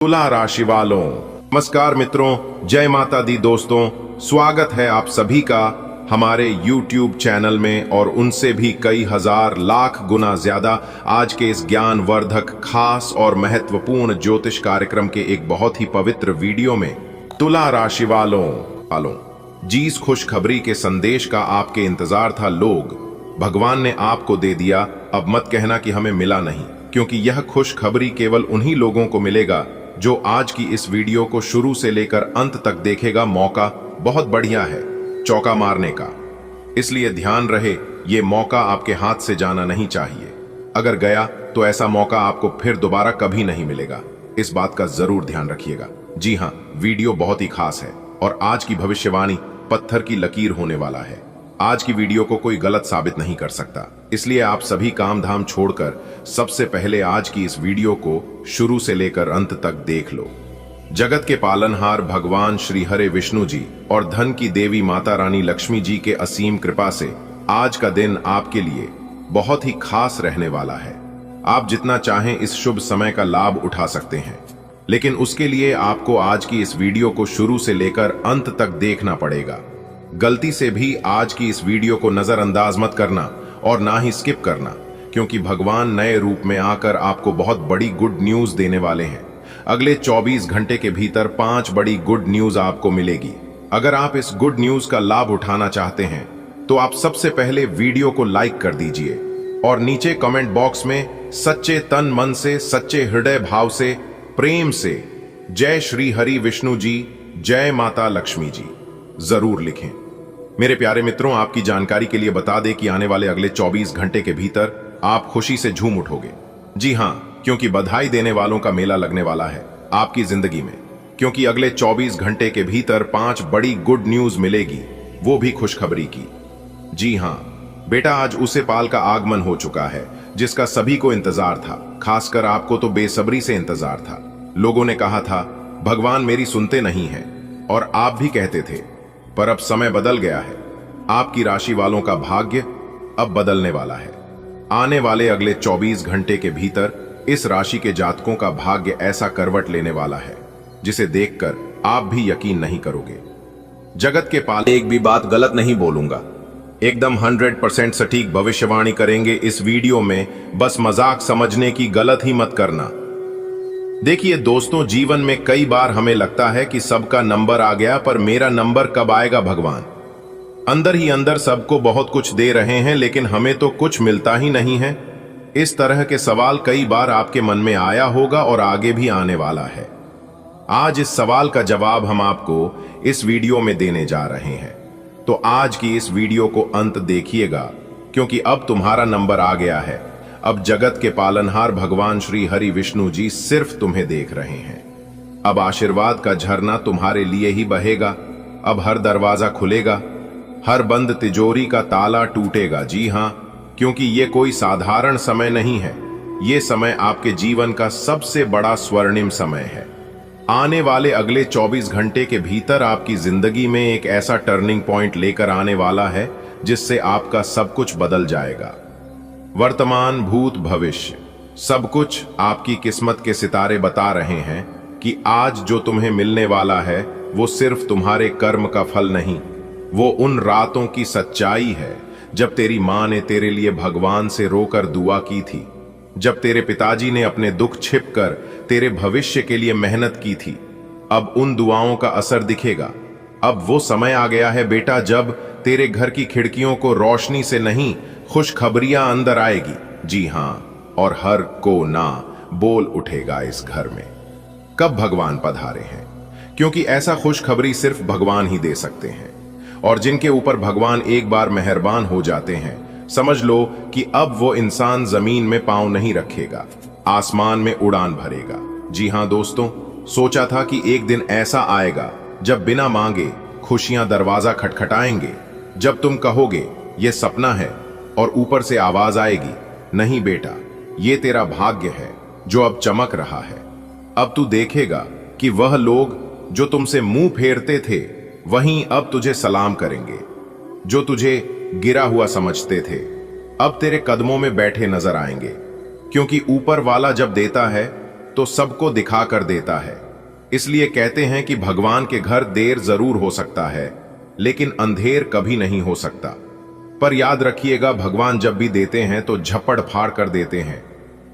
तुला राशि वालों, नमस्कार मित्रों, जय माता दी दोस्तों। स्वागत है आप सभी का हमारे YouTube चैनल में और उनसे भी कई हजार लाख गुना ज्यादा आज के इस ज्ञानवर्धक खास और महत्वपूर्ण ज्योतिष कार्यक्रम के एक बहुत ही पवित्र वीडियो में। तुला राशि वालों, जिस खुशखबरी के संदेश का आपके इंतजार था लोग, भगवान ने आपको दे दिया। अब मत कहना कि हमें मिला नहीं, क्योंकि यह खुशखबरी केवल उन्हीं लोगों को मिलेगा जो आज की इस वीडियो को शुरू से लेकर अंत तक देखेगा। मौका बहुत बढ़िया है चौका मारने का, इसलिए ध्यान रहे ये मौका आपके हाथ से जाना नहीं चाहिए। अगर गया तो ऐसा मौका आपको फिर दोबारा कभी नहीं मिलेगा, इस बात का जरूर ध्यान रखिएगा। जी हाँ, वीडियो बहुत ही खास है और आज की भविष्यवाणी पत्थर की लकीर होने वाला है। आज की वीडियो को कोई गलत साबित नहीं कर सकता, इसलिए आप सभी काम धाम छोड़कर सबसे पहले आज की इस वीडियो को शुरू से लेकर अंत तक देख लो। जगत के पालनहार भगवान श्री हरे विष्णु जी और धन की देवी माता रानी लक्ष्मी जी के असीम कृपा से आज का दिन आपके लिए बहुत ही खास रहने वाला है। आप जितना चाहें इस शुभ समय का लाभ उठा सकते हैं, लेकिन उसके लिए आपको आज की इस वीडियो को शुरू से लेकर अंत तक देखना पड़ेगा। गलती से भी आज की इस वीडियो को नजरअंदाज मत करना और ना ही स्किप करना, क्योंकि भगवान नए रूप में आकर आपको बहुत बड़ी गुड न्यूज देने वाले हैं। अगले 24 घंटे के भीतर 5 बड़ी गुड न्यूज आपको मिलेगी। अगर आप इस गुड न्यूज का लाभ उठाना चाहते हैं तो आप सबसे पहले वीडियो को लाइक कर दीजिए और नीचे कमेंट बॉक्स में सच्चे तन मन से, सच्चे हृदय भाव से, प्रेम से जय श्री हरि विष्णु जी, जय माता लक्ष्मी जी जरूर लिखें। मेरे प्यारे मित्रों, आपकी जानकारी के लिए बता दें कि आने वाले अगले 24 घंटे के भीतर आप खुशी से झूम उठोगे। जी हाँ, क्योंकि बधाई देने वालों का मेला लगने वाला है आपकी जिंदगी में, क्योंकि अगले 24 घंटे के भीतर 5 बड़ी गुड न्यूज मिलेगी, वो भी खुशखबरी की। जी हाँ बेटा, आज उसे पाल का आगमन हो चुका है जिसका सभी को इंतजार था, खासकर आपको तो बेसब्री से इंतजार था। लोगों ने कहा था भगवान मेरी सुनते नहीं है, और आप भी कहते थे, पर अब समय बदल गया है। आपकी राशि वालों का भाग्य अब बदलने वाला है। आने वाले अगले 24 घंटे के भीतर इस राशि के जातकों का भाग्य ऐसा करवट लेने वाला है जिसे देखकर आप भी यकीन नहीं करोगे। जगत के पाल एक भी बात गलत नहीं बोलूंगा, एकदम 100% सटीक भविष्यवाणी करेंगे इस वीडियो में, बस मजाक समझने की गलत ही मत करना। देखिए दोस्तों, जीवन में कई बार हमें लगता है कि सबका नंबर आ गया, पर मेरा नंबर कब आएगा भगवान। अंदर ही अंदर सबको बहुत कुछ दे रहे हैं, लेकिन हमें तो कुछ मिलता ही नहीं है। इस तरह के सवाल कई बार आपके मन में आया होगा और आगे भी आने वाला है। आज इस सवाल का जवाब हम आपको इस वीडियो में देने जा रहे हैं, तो आज की इस वीडियो को अंत देखिएगा, क्योंकि अब तुम्हारा नंबर आ गया है। अब जगत के पालनहार भगवान श्री हरि विष्णु जी सिर्फ तुम्हें देख रहे हैं। अब आशीर्वाद का झरना तुम्हारे लिए ही बहेगा। अब हर दरवाजा खुलेगा, हर बंद तिजोरी का ताला टूटेगा। जी हाँ, क्योंकि ये कोई साधारण समय नहीं है, ये समय आपके जीवन का सबसे बड़ा स्वर्णिम समय है। आने वाले अगले 24 घंटे के भीतर आपकी जिंदगी में एक ऐसा टर्निंग पॉइंट लेकर आने वाला है जिससे आपका सब कुछ बदल जाएगा। वर्तमान, भूत, भविष्य सब कुछ आपकी किस्मत के सितारे बता रहे हैं कि आज जो तुम्हें मिलने वाला है वो सिर्फ तुम्हारे कर्म का फल नहीं, वो उन रातों की सच्चाई है जब तेरी माँ ने तेरे लिए भगवान से रोकर दुआ की थी, जब तेरे पिताजी ने अपने दुख छिपकर तेरे भविष्य के लिए मेहनत की थी। अब उन दुआओं का असर दिखेगा। अब वो समय आ गया है बेटा जब तेरे घर की खिड़कियों को रोशनी से नहीं, खुशखबरियां अंदर आएगी। जी हाँ, और हर को ना बोल उठेगा इस घर में कब भगवान पधारे हैं, क्योंकि ऐसा खुशखबरी सिर्फ भगवान ही दे सकते हैं। और जिनके ऊपर भगवान एक बार मेहरबान हो जाते हैं, समझ लो कि अब वो इंसान जमीन में पांव नहीं रखेगा, आसमान में उड़ान भरेगा। जी हाँ दोस्तों, सोचा था कि एक दिन ऐसा आएगा जब बिना मांगे खुशियां दरवाजा खटखटाएंगे, जब तुम कहोगे ये सपना है, और ऊपर से आवाज आएगी, नहीं बेटा ये तेरा भाग्य है जो अब चमक रहा है। अब तू देखेगा कि वह लोग जो तुमसे मुंह फेरते थे वहीं अब तुझे सलाम करेंगे। जो तुझे गिरा हुआ समझते थे अब तेरे कदमों में बैठे नजर आएंगे, क्योंकि ऊपर वाला जब देता है तो सबको दिखा कर देता है। इसलिए कहते हैं कि भगवान के घर देर जरूर हो सकता है, लेकिन अंधेर कभी नहीं हो सकता। पर याद रखिएगा, भगवान जब भी देते हैं तो झपड़ फाड़ कर देते हैं।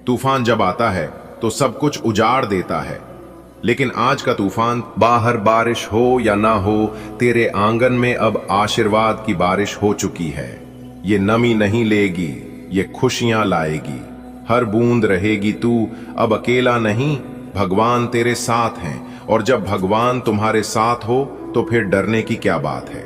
तूफान जब आता है तो सब कुछ उजाड़ देता है, लेकिन आज का तूफान, बाहर बारिश हो या ना हो, तेरे आंगन में अब आशीर्वाद की बारिश हो चुकी है। ये नमी नहीं लेगी, ये खुशियां लाएगी। हर बूंद रहेगी तू अब अकेला नहीं, भगवान तेरे साथ हैं। और जब भगवान तुम्हारे साथ हो तो फिर डरने की क्या बात है।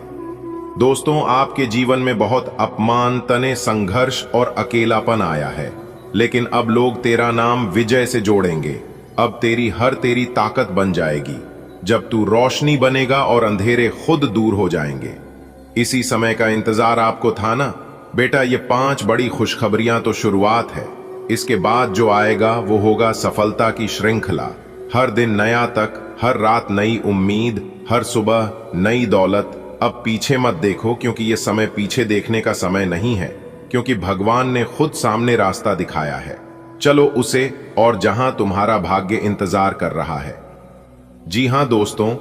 दोस्तों, आपके जीवन में बहुत अपमान, तने, संघर्ष और अकेलापन आया है, लेकिन अब लोग तेरा नाम विजय से जोड़ेंगे। अब तेरी ताकत बन जाएगी जब तू रोशनी बनेगा और अंधेरे खुद दूर हो जाएंगे। इसी समय का इंतजार आपको था ना बेटा। ये 5 बड़ी खुशखबरियां तो शुरुआत है। इसके बाद जो आएगा वो होगा सफलता की श्रृंखला। हर दिन नया तक, हर रात नई उम्मीद, हर सुबह नई दौलत। अब पीछे मत देखो, क्योंकि ये समय पीछे देखने का समय नहीं है, क्योंकि भगवान ने खुद सामने रास्ता दिखाया है। चलो उसे, और जहां तुम्हारा भाग्य इंतजार कर रहा है। जी हां दोस्तों,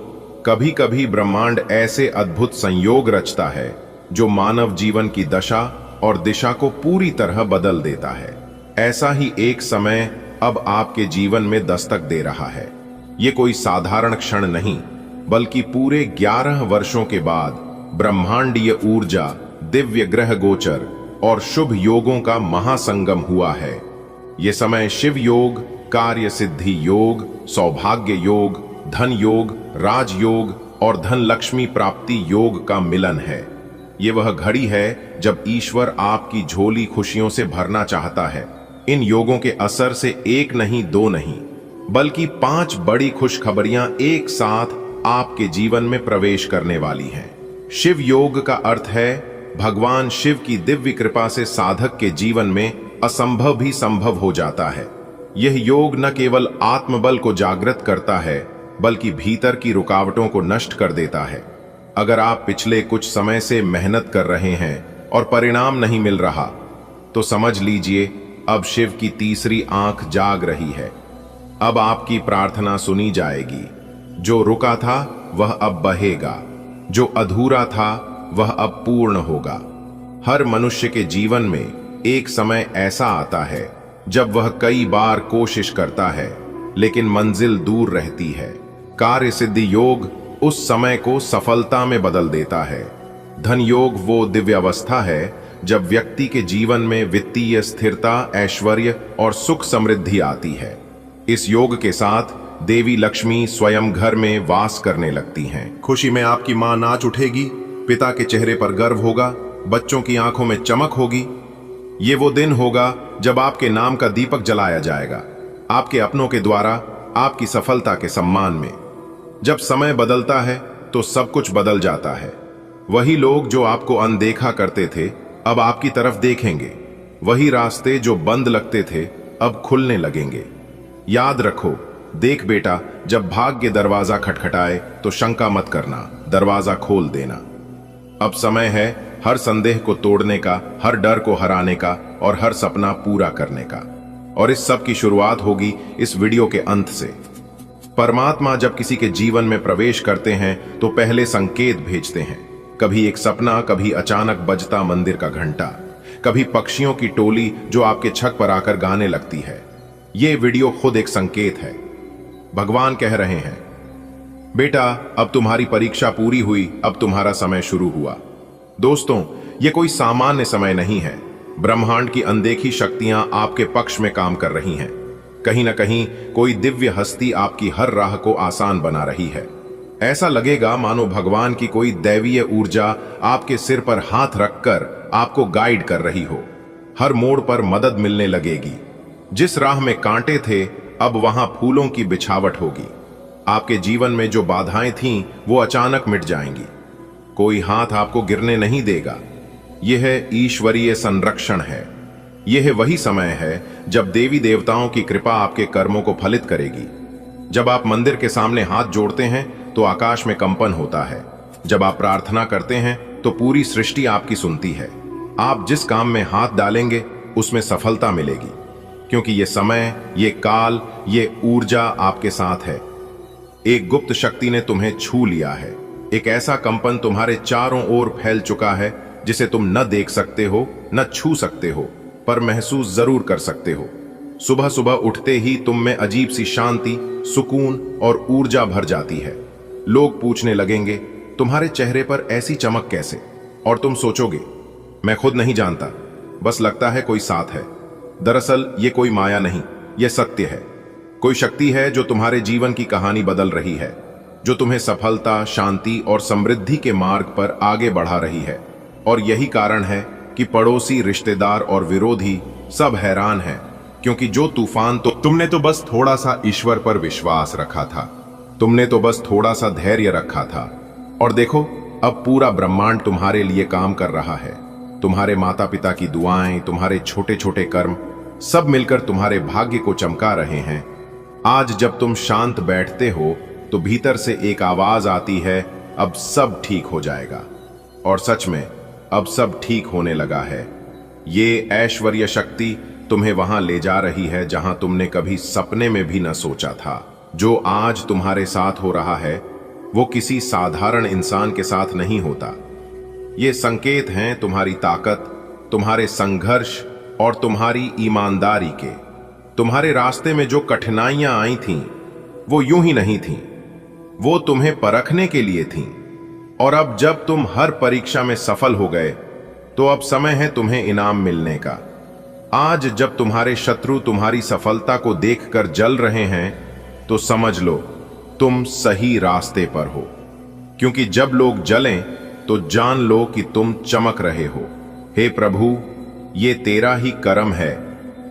कभी कभी ब्रह्मांड ऐसे अद्भुत संयोग रचता है जो मानव जीवन की दशा और दिशा को पूरी तरह बदल देता है। ऐसा ही एक समय अब आपके जीवन में दस्तक दे रहा है। ये कोई साधारण क्षण नहीं, बल्कि पूरे 11 वर्षों के बाद ब्रह्मांडीय ऊर्जा, दिव्य ग्रह गोचर और शुभ योगों का महासंगम हुआ है। ये समय शिव योग, कार्य सिद्धि योग, सौभाग्य योग, धन योग, राजयोग और धन लक्ष्मी प्राप्ति योग का मिलन है। ये वह घड़ी है जब ईश्वर आपकी झोली खुशियों से भरना चाहता है। इन योगों के असर से 1 नहीं, 2 नहीं, बल्कि 5 बड़ी खुशखबरियां एक साथ आपके जीवन में प्रवेश करने वाली हैं। शिव योग का अर्थ है भगवान शिव की दिव्य कृपा से साधक के जीवन में असंभव भी संभव हो जाता है। यह योग न केवल आत्मबल को जागृत करता है, बल्कि भीतर की रुकावटों को नष्ट कर देता है। अगर आप पिछले कुछ समय से मेहनत कर रहे हैं और परिणाम नहीं मिल रहा, तो समझ लीजिए अब शिव की तीसरी आंख जाग रही है। अब आपकी प्रार्थना सुनी जाएगी। जो रुका था वह अब बहेगा, जो अधूरा था वह अब पूर्ण होगा। हर मनुष्य के जीवन में एक समय ऐसा आता है जब वह कई बार कोशिश करता है, लेकिन मंजिल दूर रहती है। कार्य सिद्धि योग उस समय को सफलता में बदल देता है। धन योग वो दिव्यावस्था है जब व्यक्ति के जीवन में वित्तीय स्थिरता, ऐश्वर्य और सुख समृद्धि आती है। इस योग के साथ देवी लक्ष्मी स्वयं घर में वास करने लगती हैं। खुशी में आपकी मां नाच उठेगी, पिता के चेहरे पर गर्व होगा, बच्चों की आंखों में चमक होगी। ये वो दिन होगा जब आपके नाम का दीपक जलाया जाएगा, आपके अपनों के द्वारा आपकी सफलता के सम्मान में। जब समय बदलता है तो सब कुछ बदल जाता है। वही लोग जो आपको अनदेखा करते थे अब आपकी तरफ देखेंगे। वही रास्ते जो बंद लगते थे अब खुलने लगेंगे। याद रखो, देख बेटा, जब भाग्य दरवाजा खटखटाए तो शंका मत करना, दरवाजा खोल देना। अब समय है हर संदेह को तोड़ने का, हर डर को हराने का और हर सपना पूरा करने का। और इस सब की शुरुआत होगी इस वीडियो के अंत से। परमात्मा जब किसी के जीवन में प्रवेश करते हैं तो पहले संकेत भेजते हैं। कभी एक सपना, कभी अचानक बजता मंदिर का घंटा, कभी पक्षियों की टोली जो आपके छत पर आकर गाने लगती है। ये वीडियो खुद एक संकेत है। भगवान कह रहे हैं, बेटा अब तुम्हारी परीक्षा पूरी हुई, अब तुम्हारा समय शुरू हुआ। दोस्तों, ये कोई सामान्य समय नहीं है। ब्रह्मांड की अनदेखी शक्तियां आपके पक्ष में काम कर रही हैं। कहीं ना कहीं कोई दिव्य हस्ती आपकी हर राह को आसान बना रही है। ऐसा लगेगा मानो भगवान की कोई दैवीय ऊर्जा आपके सिर पर हाथ रखकर आपको गाइड कर रही हो। हर मोड़ पर मदद मिलने लगेगी। जिस राह में कांटे थे अब वहां फूलों की बिछावट होगी। आपके जीवन में जो बाधाएं थीं वो अचानक मिट जाएंगी। कोई हाथ आपको गिरने नहीं देगा। यह ईश्वरीय संरक्षण है। यह वही समय है जब देवी देवताओं की कृपा आपके कर्मों को फलित करेगी। जब आप मंदिर के सामने हाथ जोड़ते हैं तो आकाश में कंपन होता है। जब आप प्रार्थना करते हैं तो पूरी सृष्टि आपकी सुनती है। आप जिस काम में हाथ डालेंगे उसमें सफलता मिलेगी। क्योंकि ये समय, ये काल, ये ऊर्जा आपके साथ है। एक गुप्त शक्ति ने तुम्हें छू लिया है। एक ऐसा कंपन तुम्हारे चारों ओर फैल चुका है जिसे तुम न देख सकते हो, न छू सकते हो, पर महसूस जरूर कर सकते हो। सुबह सुबह उठते ही तुम में अजीब सी शांति, सुकून और ऊर्जा भर जाती है। लोग पूछने लगेंगे, तुम्हारे चेहरे पर ऐसी चमक कैसे? और तुम सोचोगे, मैं खुद नहीं जानता, बस लगता है कोई साथ है। दरअसल ये कोई माया नहीं, ये सत्य है। कोई शक्ति है जो तुम्हारे जीवन की कहानी बदल रही है, जो तुम्हें सफलता, शांति और समृद्धि के मार्ग पर आगे बढ़ा रही है। और यही कारण है कि पड़ोसी, रिश्तेदार और विरोधी सब हैरान हैं, क्योंकि जो तूफान तुमने तो बस थोड़ा सा ईश्वर पर विश्वास रखा था, तुमने तो बस थोड़ा सा धैर्य रखा था, और देखो अब पूरा ब्रह्मांड तुम्हारे लिए काम कर रहा है। तुम्हारे माता पिता की दुआएं, तुम्हारे छोटे छोटे कर्म, सब मिलकर तुम्हारे भाग्य को चमका रहे हैं। आज जब तुम शांत बैठते हो तो भीतर से एक आवाज आती है, अब सब ठीक हो जाएगा। और सच में अब सब ठीक होने लगा है। ये ऐश्वर्य शक्ति तुम्हें वहां ले जा रही है जहां तुमने कभी सपने में भी न सोचा था। जो आज तुम्हारे साथ हो रहा है वो किसी साधारण इंसान के साथ नहीं होता। ये संकेत हैं तुम्हारी ताकत, तुम्हारे संघर्ष और तुम्हारी ईमानदारी के। तुम्हारे रास्ते में जो कठिनाइयां आई थीं, वो यूं ही नहीं थीं, वो तुम्हें परखने के लिए थीं। और अब जब तुम हर परीक्षा में सफल हो गए तो अब समय है तुम्हें इनाम मिलने का। आज जब तुम्हारे शत्रु तुम्हारी सफलता को देखकर जल रहे हैं तो समझ लो तुम सही रास्ते पर हो, क्योंकि जब लोग जलें तो जान लो कि तुम चमक रहे हो। हे प्रभु, ये तेरा ही कर्म है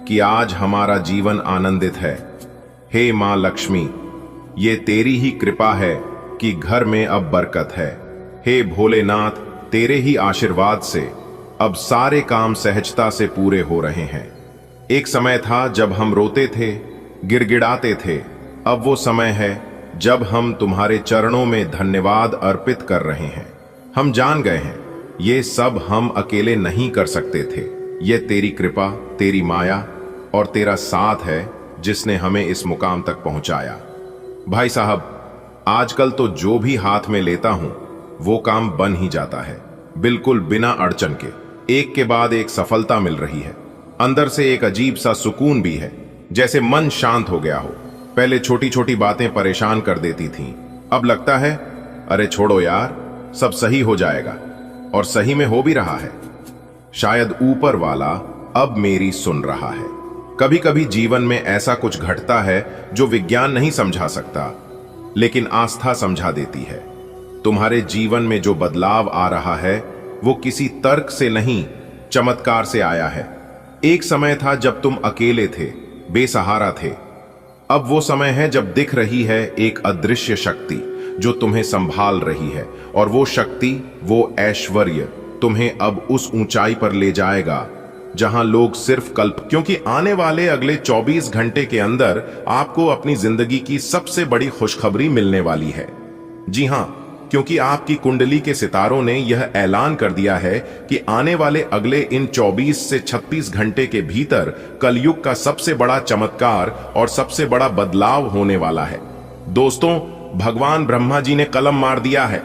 कि आज हमारा जीवन आनंदित है। हे मां लक्ष्मी, ये तेरी ही कृपा है कि घर में अब बरकत है। हे भोलेनाथ, तेरे ही आशीर्वाद से अब सारे काम सहजता से पूरे हो रहे हैं। एक समय था जब हम रोते थे, गिड़गिड़ाते थे, अब वो समय है जब हम तुम्हारे चरणों में धन्यवाद अर्पित कर रहे हैं। हम जान गए हैं ये सब हम अकेले नहीं कर सकते थे। ये तेरी कृपा, तेरी माया और तेरा साथ है जिसने हमें इस मुकाम तक पहुंचाया। भाई साहब, आजकल तो जो भी हाथ में लेता हूं वो काम बन ही जाता है, बिल्कुल बिना अड़चन के। एक के बाद एक सफलता मिल रही है। अंदर से एक अजीब सा सुकून भी है, जैसे मन शांत हो गया हो। पहले छोटी छोटी बातें परेशान कर देती थीं, अब लगता है अरे छोड़ो यार, सब सही हो जाएगा। और सही में हो भी रहा है। शायद ऊपर वाला अब मेरी सुन रहा है। कभी कभी जीवन में ऐसा कुछ घटता है जो विज्ञान नहीं समझा सकता, लेकिन आस्था समझा देती है। तुम्हारे जीवन में जो बदलाव आ रहा है वो किसी तर्क से नहीं, चमत्कार से आया है। एक समय था जब तुम अकेले थे, बेसहारा थे। अब वो समय है जब दिख रही है एक अदृश्य शक्ति जो तुम्हें संभाल रही है। और वो शक्ति, वो ऐश्वर्य तुम्हें अब उस ऊंचाई पर ले जाएगा जहां लोग सिर्फ क्योंकि आने वाले अगले 24 घंटे के अंदर आपको अपनी जिंदगी की सबसे बड़ी खुशखबरी मिलने वाली है। जी हां, क्योंकि आपकी कुंडली के सितारों ने यह ऐलान कर दिया है कि आने वाले अगले इन 24 से 36 घंटे के भीतर कलयुग का सबसे बड़ा चमत्कार और सबसे बड़ा बदलाव होने वाला है। दोस्तों, भगवान ब्रह्मा जी ने कलम मार दिया है।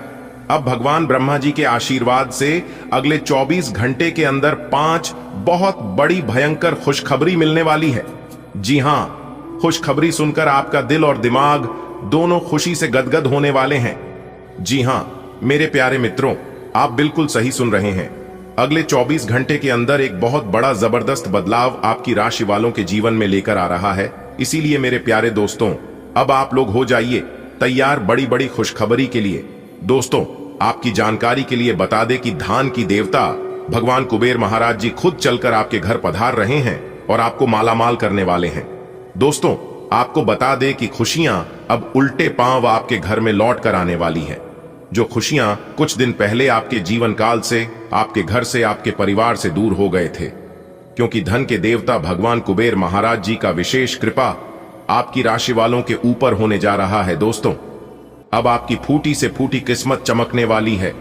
अब भगवान ब्रह्मा जी के आशीर्वाद से अगले 24 घंटे के अंदर 5 बहुत बड़ी भयंकर खुशखबरी मिलने वाली है। जी हां, खुशखबरी सुनकर आपका दिल और दिमाग दोनों खुशी से गदगद होने वाले हैं। जी हां मेरे प्यारे मित्रों, आप बिल्कुल सही सुन रहे हैं। अगले 24 घंटे के अंदर एक बहुत बड़ा जबरदस्त बदलाव आपकी राशि वालों के जीवन में लेकर आ रहा है। इसीलिए मेरे प्यारे दोस्तों, अब आप लोग हो जाइए तैयार बड़ी बड़ी खुशखबरी के लिए। दोस्तों, आपकी जानकारी के लिए बता दें कि धान की देवता भगवान कुबेर महाराज जी खुद चलकर आपके घर पधार रहे हैं और आपको मालामाल करने वाले हैं। दोस्तों, आपको बता दें कि खुशियां अब उल्टे पांव आपके घर में लौट कर आने वाली हैं। जो खुशियां कुछ दिन पहले आपके जीवन काल से, आपके घर से, आपके परिवार से दूर हो गए थे, क्योंकि धन के देवता भगवान कुबेर महाराज जी का विशेष कृपा आपकी राशि वालों के ऊपर होने जा रहा है। दोस्तों, अब आपकी फूटी से फूटी किस्मत चमकने वाली है।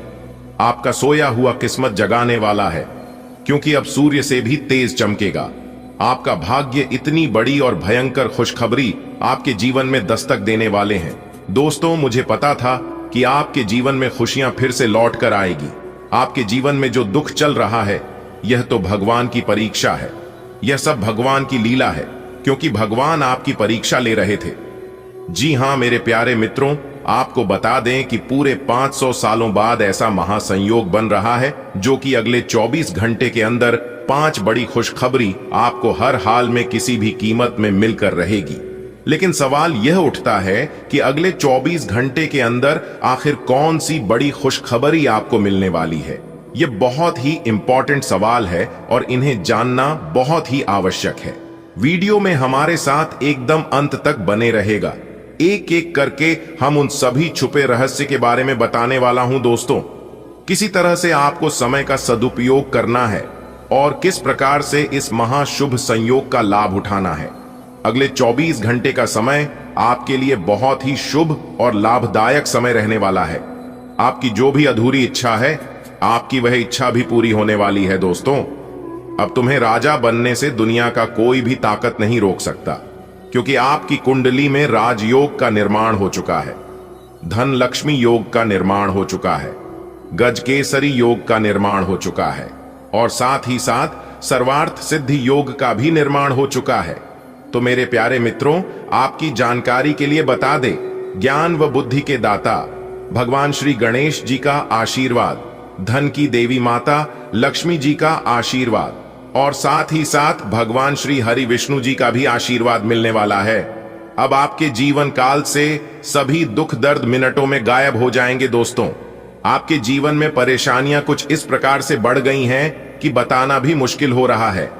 आपका सोया हुआ किस्मत जगाने वाला है, क्योंकि अब सूर्य से भी तेज चमकेगा। आपका भाग्य इतनी बड़ी और भयंकर खुशखबरी आपके जीवन में दस्तक देने वाले हैं। दोस्तों, मुझे पता था कि आपके जीवन में खुशियां फिर से लौट कर आएगी। आपके जीवन में जो दुख चल रहा है, यह तो भगवान की परीक्षा है। यह सब भगवान की लीला है, क्योंकि भगवान आपकी परीक्षा ले रहे थे। जी हां मेरे प्यारे मित्रों, आपको बता दें कि पूरे 500 सालों बाद ऐसा महासंयोग बन रहा है जो कि अगले 24 घंटे के अंदर 5 बड़ी खुशखबरी आपको हर हाल में किसी भी कीमत में मिलकर रहेगी। लेकिन सवाल यह उठता है कि अगले 24 घंटे के अंदर आखिर कौन सी बड़ी खुशखबरी आपको मिलने वाली है। यह बहुत ही इंपॉर्टेंट सवाल है और इन्हें जानना बहुत ही आवश्यक है। वीडियो में हमारे साथ एकदम अंत तक बने रहेगा। एक एक करके हम उन सभी छुपे रहस्य के बारे में बताने वाला हूं। दोस्तों, किसी तरह से आपको समय का सदुपयोग करना है और किस प्रकार से इस महाशुभ संयोग का लाभ उठाना है। अगले 24 घंटे का समय आपके लिए बहुत ही शुभ और लाभदायक समय रहने वाला है। आपकी जो भी अधूरी इच्छा है, आपकी वह इच्छा भी पूरी होने वाली है। दोस्तों, अब तुम्हें राजा बनने से दुनिया का कोई भी ताकत नहीं रोक सकता, क्योंकि आपकी कुंडली में राजयोग का निर्माण हो चुका है, धन लक्ष्मी योग का निर्माण हो चुका है, गजकेसरी योग का निर्माण हो चुका है और साथ ही साथ सर्वार्थ सिद्धि योग का भी निर्माण हो चुका है। तो मेरे प्यारे मित्रों, आपकी जानकारी के लिए बता दें, ज्ञान व बुद्धि के दाता भगवान श्री गणेश जी का आशीर्वाद, धन की देवी माता लक्ष्मी जी का आशीर्वाद और साथ ही साथ भगवान श्री हरि विष्णु जी का भी आशीर्वाद मिलने वाला है। अब आपके जीवन काल से सभी दुख दर्द मिनटों में गायब हो जाएंगे। दोस्तों, आपके जीवन में परेशानियां कुछ इस प्रकार से बढ़ गई हैं कि बताना भी मुश्किल हो रहा है।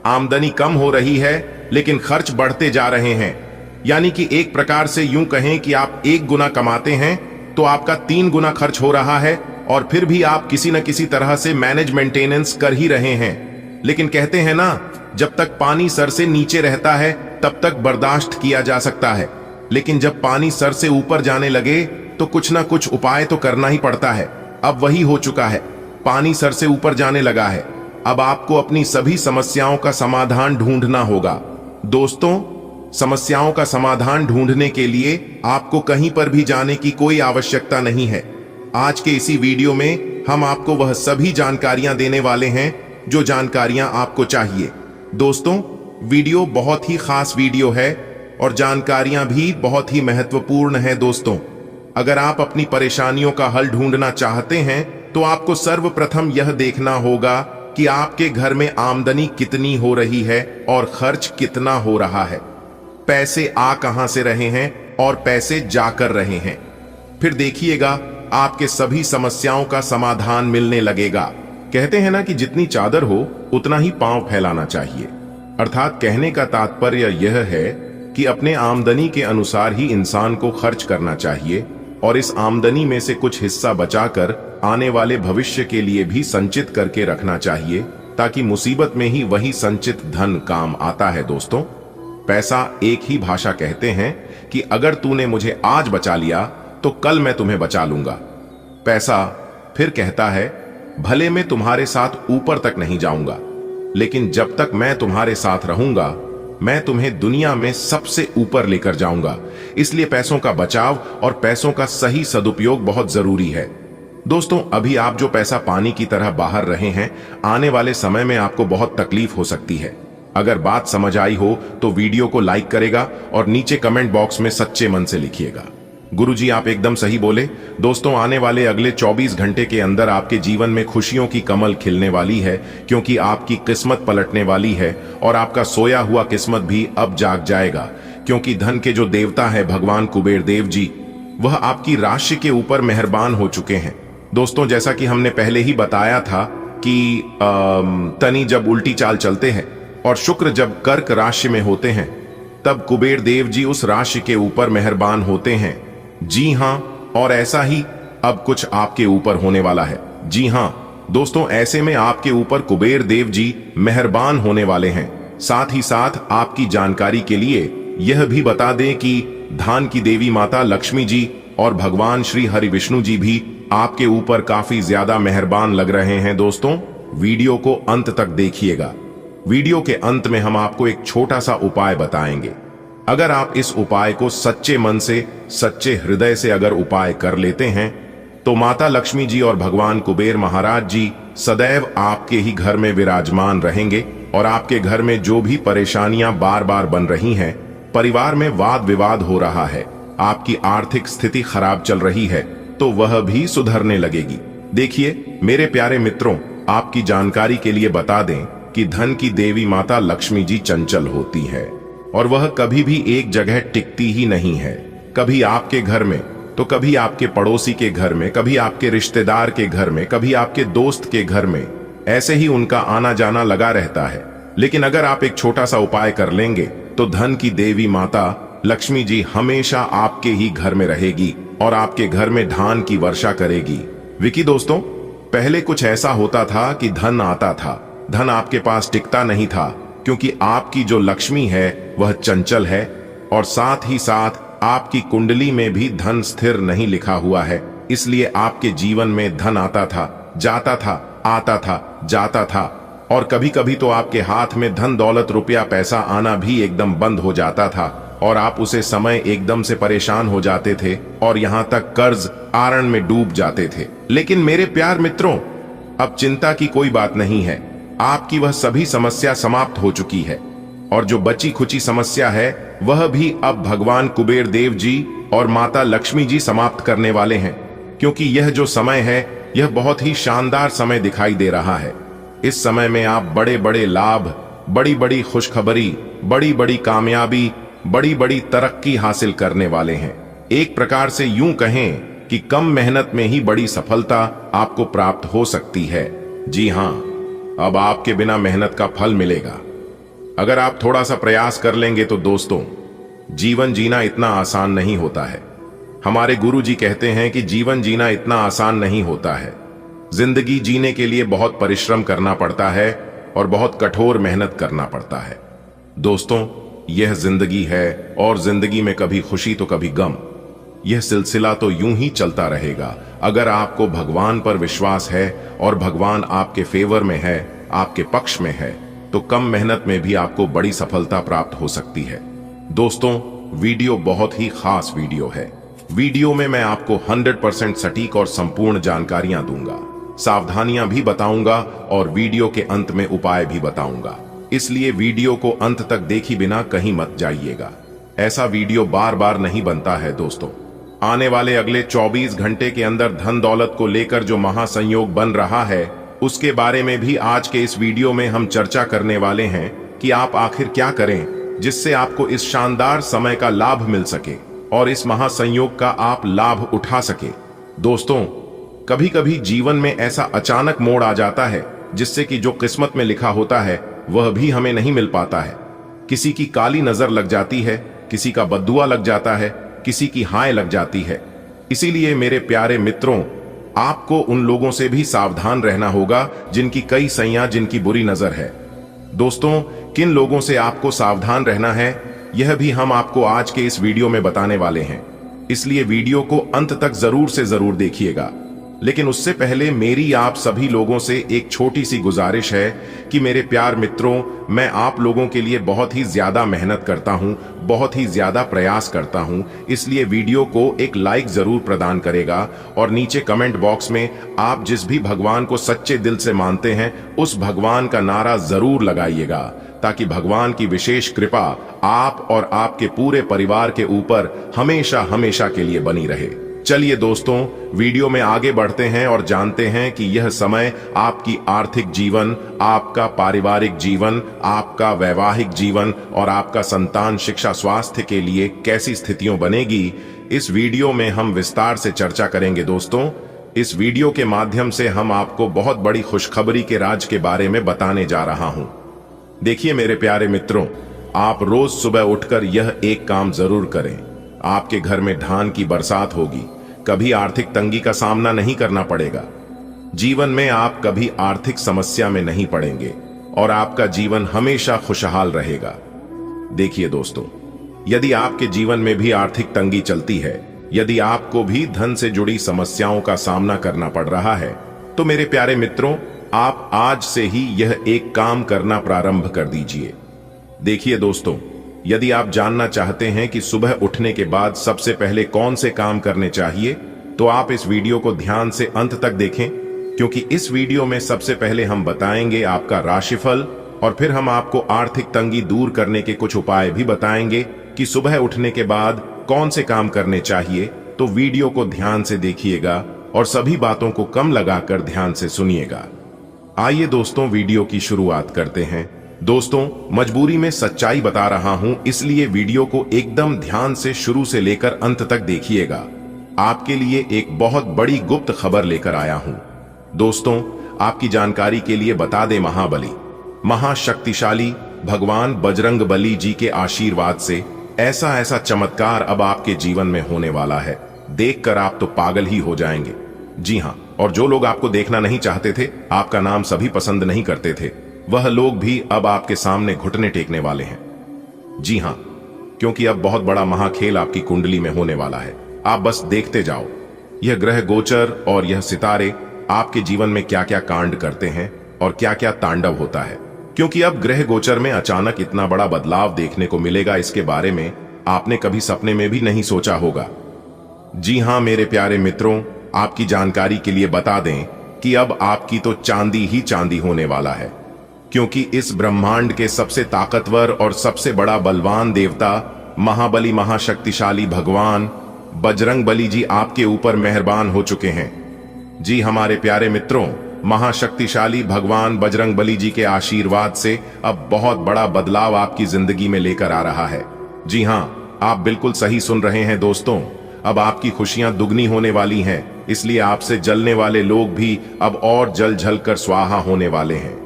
आमदनी कम हो रही है, लेकिन खर्च बढ़ते जा रहे हैं। यानी कि एक प्रकार से यूं कहें कि आप 1 गुना कमाते हैं तो आपका 3 गुना खर्च हो रहा है और फिर भी आप किसी न किसी तरह से मैनेज मेंटेनेंस कर ही रहे हैं। लेकिन कहते हैं ना, जब तक पानी सर से नीचे रहता है तब तक बर्दाश्त किया जा सकता है, लेकिन जब पानी सर से ऊपर जाने लगे तो कुछ ना कुछ उपाय तो करना ही पड़ता है। अब वही हो चुका है, पानी सर से ऊपर जाने लगा है। अब आपको अपनी सभी समस्याओं का समाधान ढूंढना होगा। दोस्तों, समस्याओं का समाधान ढूंढने के लिए आपको कहीं पर भी जाने की कोई आवश्यकता नहीं है। आज के इसी वीडियो में हम आपको वह सभी जानकारियां देने वाले हैं जो जानकारियां आपको चाहिए। दोस्तों, वीडियो बहुत ही खास वीडियो है और जानकारियां भी बहुत ही महत्वपूर्ण है। दोस्तों, अगर आप अपनी परेशानियों का हल ढूंढना चाहते हैं तो आपको सर्वप्रथम यह देखना होगा कि आपके घर में आमदनी कितनी हो रही है और खर्च कितना हो रहा है। पैसे आ कहां से रहे हैं और पैसे जाकर रहे हैं। फिर देखिएगा आपके सभी समस्याओं का समाधान मिलने लगेगा। कहते हैं ना कि जितनी चादर हो उतना ही पांव फैलाना चाहिए। अर्थात कहने का तात्पर्य यह है कि अपने आमदनी के अनुसार ही इंसान को खर्च करना चाहिए और इस आमदनी में से कुछ हिस्सा बचाकर आने वाले भविष्य के लिए भी संचित करके रखना चाहिए, ताकि मुसीबत में ही वही संचित धन काम आता है। दोस्तों, पैसा एक ही भाषा कहते हैं कि अगर तूने मुझे आज बचा लिया तो कल मैं तुम्हें बचा लूंगा। पैसा फिर कहता है, भले मैं तुम्हारे साथ ऊपर तक नहीं जाऊंगा, लेकिन जब तक मैं तुम्हारे साथ रहूंगा मैं तुम्हें दुनिया में सबसे ऊपर लेकर जाऊंगा। इसलिए पैसों का बचाव और पैसों का सही सदुपयोग बहुत जरूरी है। दोस्तों, अभी आप जो पैसा पानी की तरह बाहर रहे हैं, आने वाले समय में आपको बहुत तकलीफ हो सकती है। अगर बात समझ आई हो तो वीडियो को लाइक करेगा और नीचे कमेंट बॉक्स में सच्चे मन से लिखिएगा, गुरुजी आप एकदम सही बोले। दोस्तों, आने वाले अगले 24 घंटे के अंदर आपके जीवन में खुशियों की कमल खिलने वाली है, क्योंकि आपकी किस्मत पलटने वाली है और आपका सोया हुआ किस्मत भी अब जाग जाएगा, क्योंकि धन के जो देवता है भगवान कुबेर देव जी, वह आपकी राशि के ऊपर मेहरबान हो चुके हैं। दोस्तों, जैसा कि हमने पहले ही बताया था कि तनी जब उल्टी चाल चलते हैं और शुक्र जब कर्क राशि में होते हैं, तब कुबेर देव जी उस राशि के ऊपर मेहरबान होते हैं। जी हां, और ऐसा ही अब कुछ आपके ऊपर होने वाला है। जी हां दोस्तों, ऐसे में आपके ऊपर कुबेर देव जी मेहरबान होने वाले हैं। साथ ही साथ आपकी जानकारी के लिए यह भी बता दें कि धान की देवी माता लक्ष्मी जी और भगवान श्री हरि विष्णु जी भी आपके ऊपर काफी ज्यादा मेहरबान लग रहे हैं। दोस्तों, वीडियो को अंत तक देखिएगा। वीडियो के अंत में हम आपको एक छोटा सा उपाय बताएंगे। अगर आप इस उपाय को सच्चे मन से, सच्चे हृदय से अगर उपाय कर लेते हैं तो माता लक्ष्मी जी और भगवान कुबेर महाराज जी सदैव आपके ही घर में विराजमान रहेंगे और आपके घर में जो भी परेशानियां बार बार बन रही हैं, परिवार में वाद विवाद हो रहा है, आपकी आर्थिक स्थिति खराब चल रही है, तो वह भी सुधरने लगेगी। देखिए मेरे प्यारे मित्रों, आपकी जानकारी के लिए बता दें कि धन की देवी माता लक्ष्मी जी चंचल होती है और वह कभी भी एक जगह टिकती ही नहीं है। कभी आपके घर में तो कभी आपके पड़ोसी के घर में, कभी आपके रिश्तेदार के घर में, कभी आपके दोस्त के घर में, ऐसे ही उनका आना जाना लगा रहता है। लेकिन अगर आप एक छोटा सा उपाय कर लेंगे तो धन की देवी माता लक्ष्मी जी हमेशा आपके ही घर में रहेगी और आपके घर में धान की वर्षा करेगी। विकी दोस्तों, पहले कुछ ऐसा होता था कि धन आता था, धन आपके पास टिकता नहीं था, क्योंकि आपकी जो लक्ष्मी है वह चंचल है और साथ ही साथ आपकी कुंडली में भी धन स्थिर नहीं लिखा हुआ है। इसलिए आपके जीवन में धन आता था, जाता था, आता था, जाता था और कभी कभी तो आपके हाथ में धन दौलत रुपया पैसा आना भी एकदम बंद हो जाता था और आप उसे समय एकदम से परेशान हो जाते थे और यहां तक कर्ज आरण में डूब जाते थे। लेकिन मेरे प्यार मित्रों, अब चिंता की कोई बात नहीं है। आपकी वह सभी समस्या समाप्त हो चुकी है और जो बची खुची समस्या है वह भी अब भगवान कुबेर देव जी और माता लक्ष्मी जी समाप्त करने वाले हैं, क्योंकि यह जो समय है यह बहुत ही शानदार समय दिखाई दे रहा है। इस समय में आप बड़े बड़े लाभ, बड़ी बड़ी खुशखबरी, बड़ी बड़ी कामयाबी, बड़ी बड़ी तरक्की हासिल करने वाले हैं। एक प्रकार से यूं कहें कि कम मेहनत में ही बड़ी सफलता आपको प्राप्त हो सकती है। जी हां, अब आपके बिना मेहनत का फल मिलेगा। अगर आप थोड़ा सा प्रयास कर लेंगे तो दोस्तों, जीवन जीना इतना आसान नहीं होता है। हमारे गुरु जी कहते हैं कि जीवन जीना इतना आसान नहीं होता है। जिंदगी जीने के लिए बहुत परिश्रम करना पड़ता है और बहुत कठोर मेहनत करना पड़ता है। दोस्तों, यह जिंदगी है और जिंदगी में कभी खुशी तो कभी गम। यह सिलसिला तो यूं ही चलता रहेगा। अगर आपको भगवान पर विश्वास है और भगवान आपके फेवर में है, आपके पक्ष में है, तो कम मेहनत में भी आपको बड़ी सफलता प्राप्त हो सकती है। दोस्तों, वीडियो बहुत ही खास वीडियो है। वीडियो में मैं आपको 100% सटीक और संपूर्ण जानकारियां दूंगा, सावधानियां भी बताऊंगा और वीडियो के अंत में उपाय भी बताऊंगा। इसलिए वीडियो को अंत तक देखे बिना कहीं मत जाइएगा। ऐसा वीडियो बार बार नहीं बनता है दोस्तों। आने वाले अगले 24 घंटे के अंदर धन दौलत को लेकर जो महासंयोग बन रहा है, उसके बारे में भी आज के इस वीडियो में हम चर्चा करने वाले हैं कि आप आखिर क्या करें जिससे आपको इस शानदार समय का लाभ मिल सके और इस महासंयोग का आप लाभ उठा सके। दोस्तों, कभी कभी जीवन में ऐसा अचानक मोड़ आ जाता है जिससे कि जो किस्मत में लिखा होता है वह भी हमें नहीं मिल पाता है। किसी की काली नजर लग जाती है, किसी का बद्दुआ लग जाता है, किसी की हाय लग जाती है। इसीलिए मेरे प्यारे मित्रों, आपको उन लोगों से भी सावधान रहना होगा जिनकी कई सैयां, जिनकी बुरी नजर है। दोस्तों, किन लोगों से आपको सावधान रहना है यह भी हम आपको आज के इस वीडियो में बताने वाले हैं। इसलिए वीडियो को अंत तक जरूर से जरूर देखिएगा। लेकिन उससे पहले मेरी आप सभी लोगों से एक छोटी सी गुजारिश है कि मेरे प्यार मित्रों, मैं आप लोगों के लिए बहुत ही ज्यादा मेहनत करता हूं, बहुत ही ज्यादा प्रयास करता हूं। इसलिए वीडियो को एक लाइक जरूर प्रदान करेगा और नीचे कमेंट बॉक्स में आप जिस भी भगवान को सच्चे दिल से मानते हैं उस भगवान का नारा जरूर लगाइएगा, ताकि भगवान की विशेष कृपा आप और आपके पूरे परिवार के ऊपर हमेशा हमेशा के लिए बनी रहे। चलिए दोस्तों, वीडियो में आगे बढ़ते हैं और जानते हैं कि यह समय आपकी आर्थिक जीवन, आपका पारिवारिक जीवन, आपका वैवाहिक जीवन और आपका संतान शिक्षा स्वास्थ्य के लिए कैसी स्थितियों बनेगी, इस वीडियो में हम विस्तार से चर्चा करेंगे। दोस्तों, इस वीडियो के माध्यम से हम आपको बहुत बड़ी खुशखबरी के राज के बारे में बताने जा रहा हूं। देखिए मेरे प्यारे मित्रों, आप रोज सुबह उठकर यह एक काम जरूर करें। आपके घर में धान की बरसात होगी, कभी आर्थिक तंगी का सामना नहीं करना पड़ेगा। जीवन में आप कभी आर्थिक समस्या में नहीं पड़ेंगे और आपका जीवन हमेशा खुशहाल रहेगा। देखिए दोस्तों, यदि आपके जीवन में भी आर्थिक तंगी चलती है, यदि आपको भी धन से जुड़ी समस्याओं का सामना करना पड़ रहा है, तो मेरे प्यारे मित्रों, आप आज से ही यह एक काम करना प्रारंभ कर दीजिए। देखिए दोस्तों, यदि आप जानना चाहते हैं कि सुबह उठने के बाद सबसे पहले कौन से काम करने चाहिए, तो आप इस वीडियो को ध्यान से अंत तक देखें, क्योंकि इस वीडियो में सबसे पहले हम बताएंगे आपका राशिफल और फिर हम आपको आर्थिक तंगी दूर करने के कुछ उपाय भी बताएंगे कि सुबह उठने के बाद कौन से काम करने चाहिए। तो वीडियो को ध्यान से देखिएगा और सभी बातों को कम लगाकर ध्यान से सुनिएगा। आइए दोस्तों, वीडियो की शुरुआत करते हैं। दोस्तों, मजबूरी में सच्चाई बता रहा हूं, इसलिए वीडियो को एकदम ध्यान से शुरू से लेकर अंत तक देखिएगा। आपके लिए एक बहुत बड़ी गुप्त खबर लेकर आया हूं। दोस्तों, आपकी जानकारी के लिए बता दें, महाबली महाशक्तिशाली भगवान बजरंग बली जी के आशीर्वाद से ऐसा ऐसा चमत्कार अब आपके जीवन में होने वाला है, देखकर आप तो पागल ही हो जाएंगे। जी हां, और जो लोग आपको देखना नहीं चाहते थे, आपका नाम सभी पसंद नहीं करते थे, वह लोग भी अब आपके सामने घुटने टेकने वाले हैं। जी हां, क्योंकि अब बहुत बड़ा महाखेल आपकी कुंडली में होने वाला है। आप बस देखते जाओ, यह ग्रह गोचर और यह सितारे आपके जीवन में क्या क्या कांड करते हैं और क्या क्या तांडव होता है। क्योंकि अब ग्रह गोचर में अचानक इतना बड़ा बदलाव देखने को मिलेगा, इसके बारे में आपने कभी सपने में भी नहीं सोचा होगा। जी हां मेरे प्यारे मित्रों, आपकी जानकारी के लिए बता दें कि अब आपकी तो चांदी ही चांदी होने वाला है, क्योंकि इस ब्रह्मांड के सबसे ताकतवर और सबसे बड़ा बलवान देवता महाबली महाशक्तिशाली भगवान बजरंग बली जी आपके ऊपर मेहरबान हो चुके हैं। जी हमारे प्यारे मित्रों, महाशक्तिशाली भगवान बजरंग बली जी के आशीर्वाद से अब बहुत बड़ा बदलाव आपकी जिंदगी में लेकर आ रहा है। जी हां, आप बिल्कुल सही सुन रहे हैं दोस्तों, अब आपकी खुशियां दुगनी होने वाली हैं, इसलिए आपसे जलने वाले लोग भी अब और जल जल कर स्वाहा होने वाले हैं,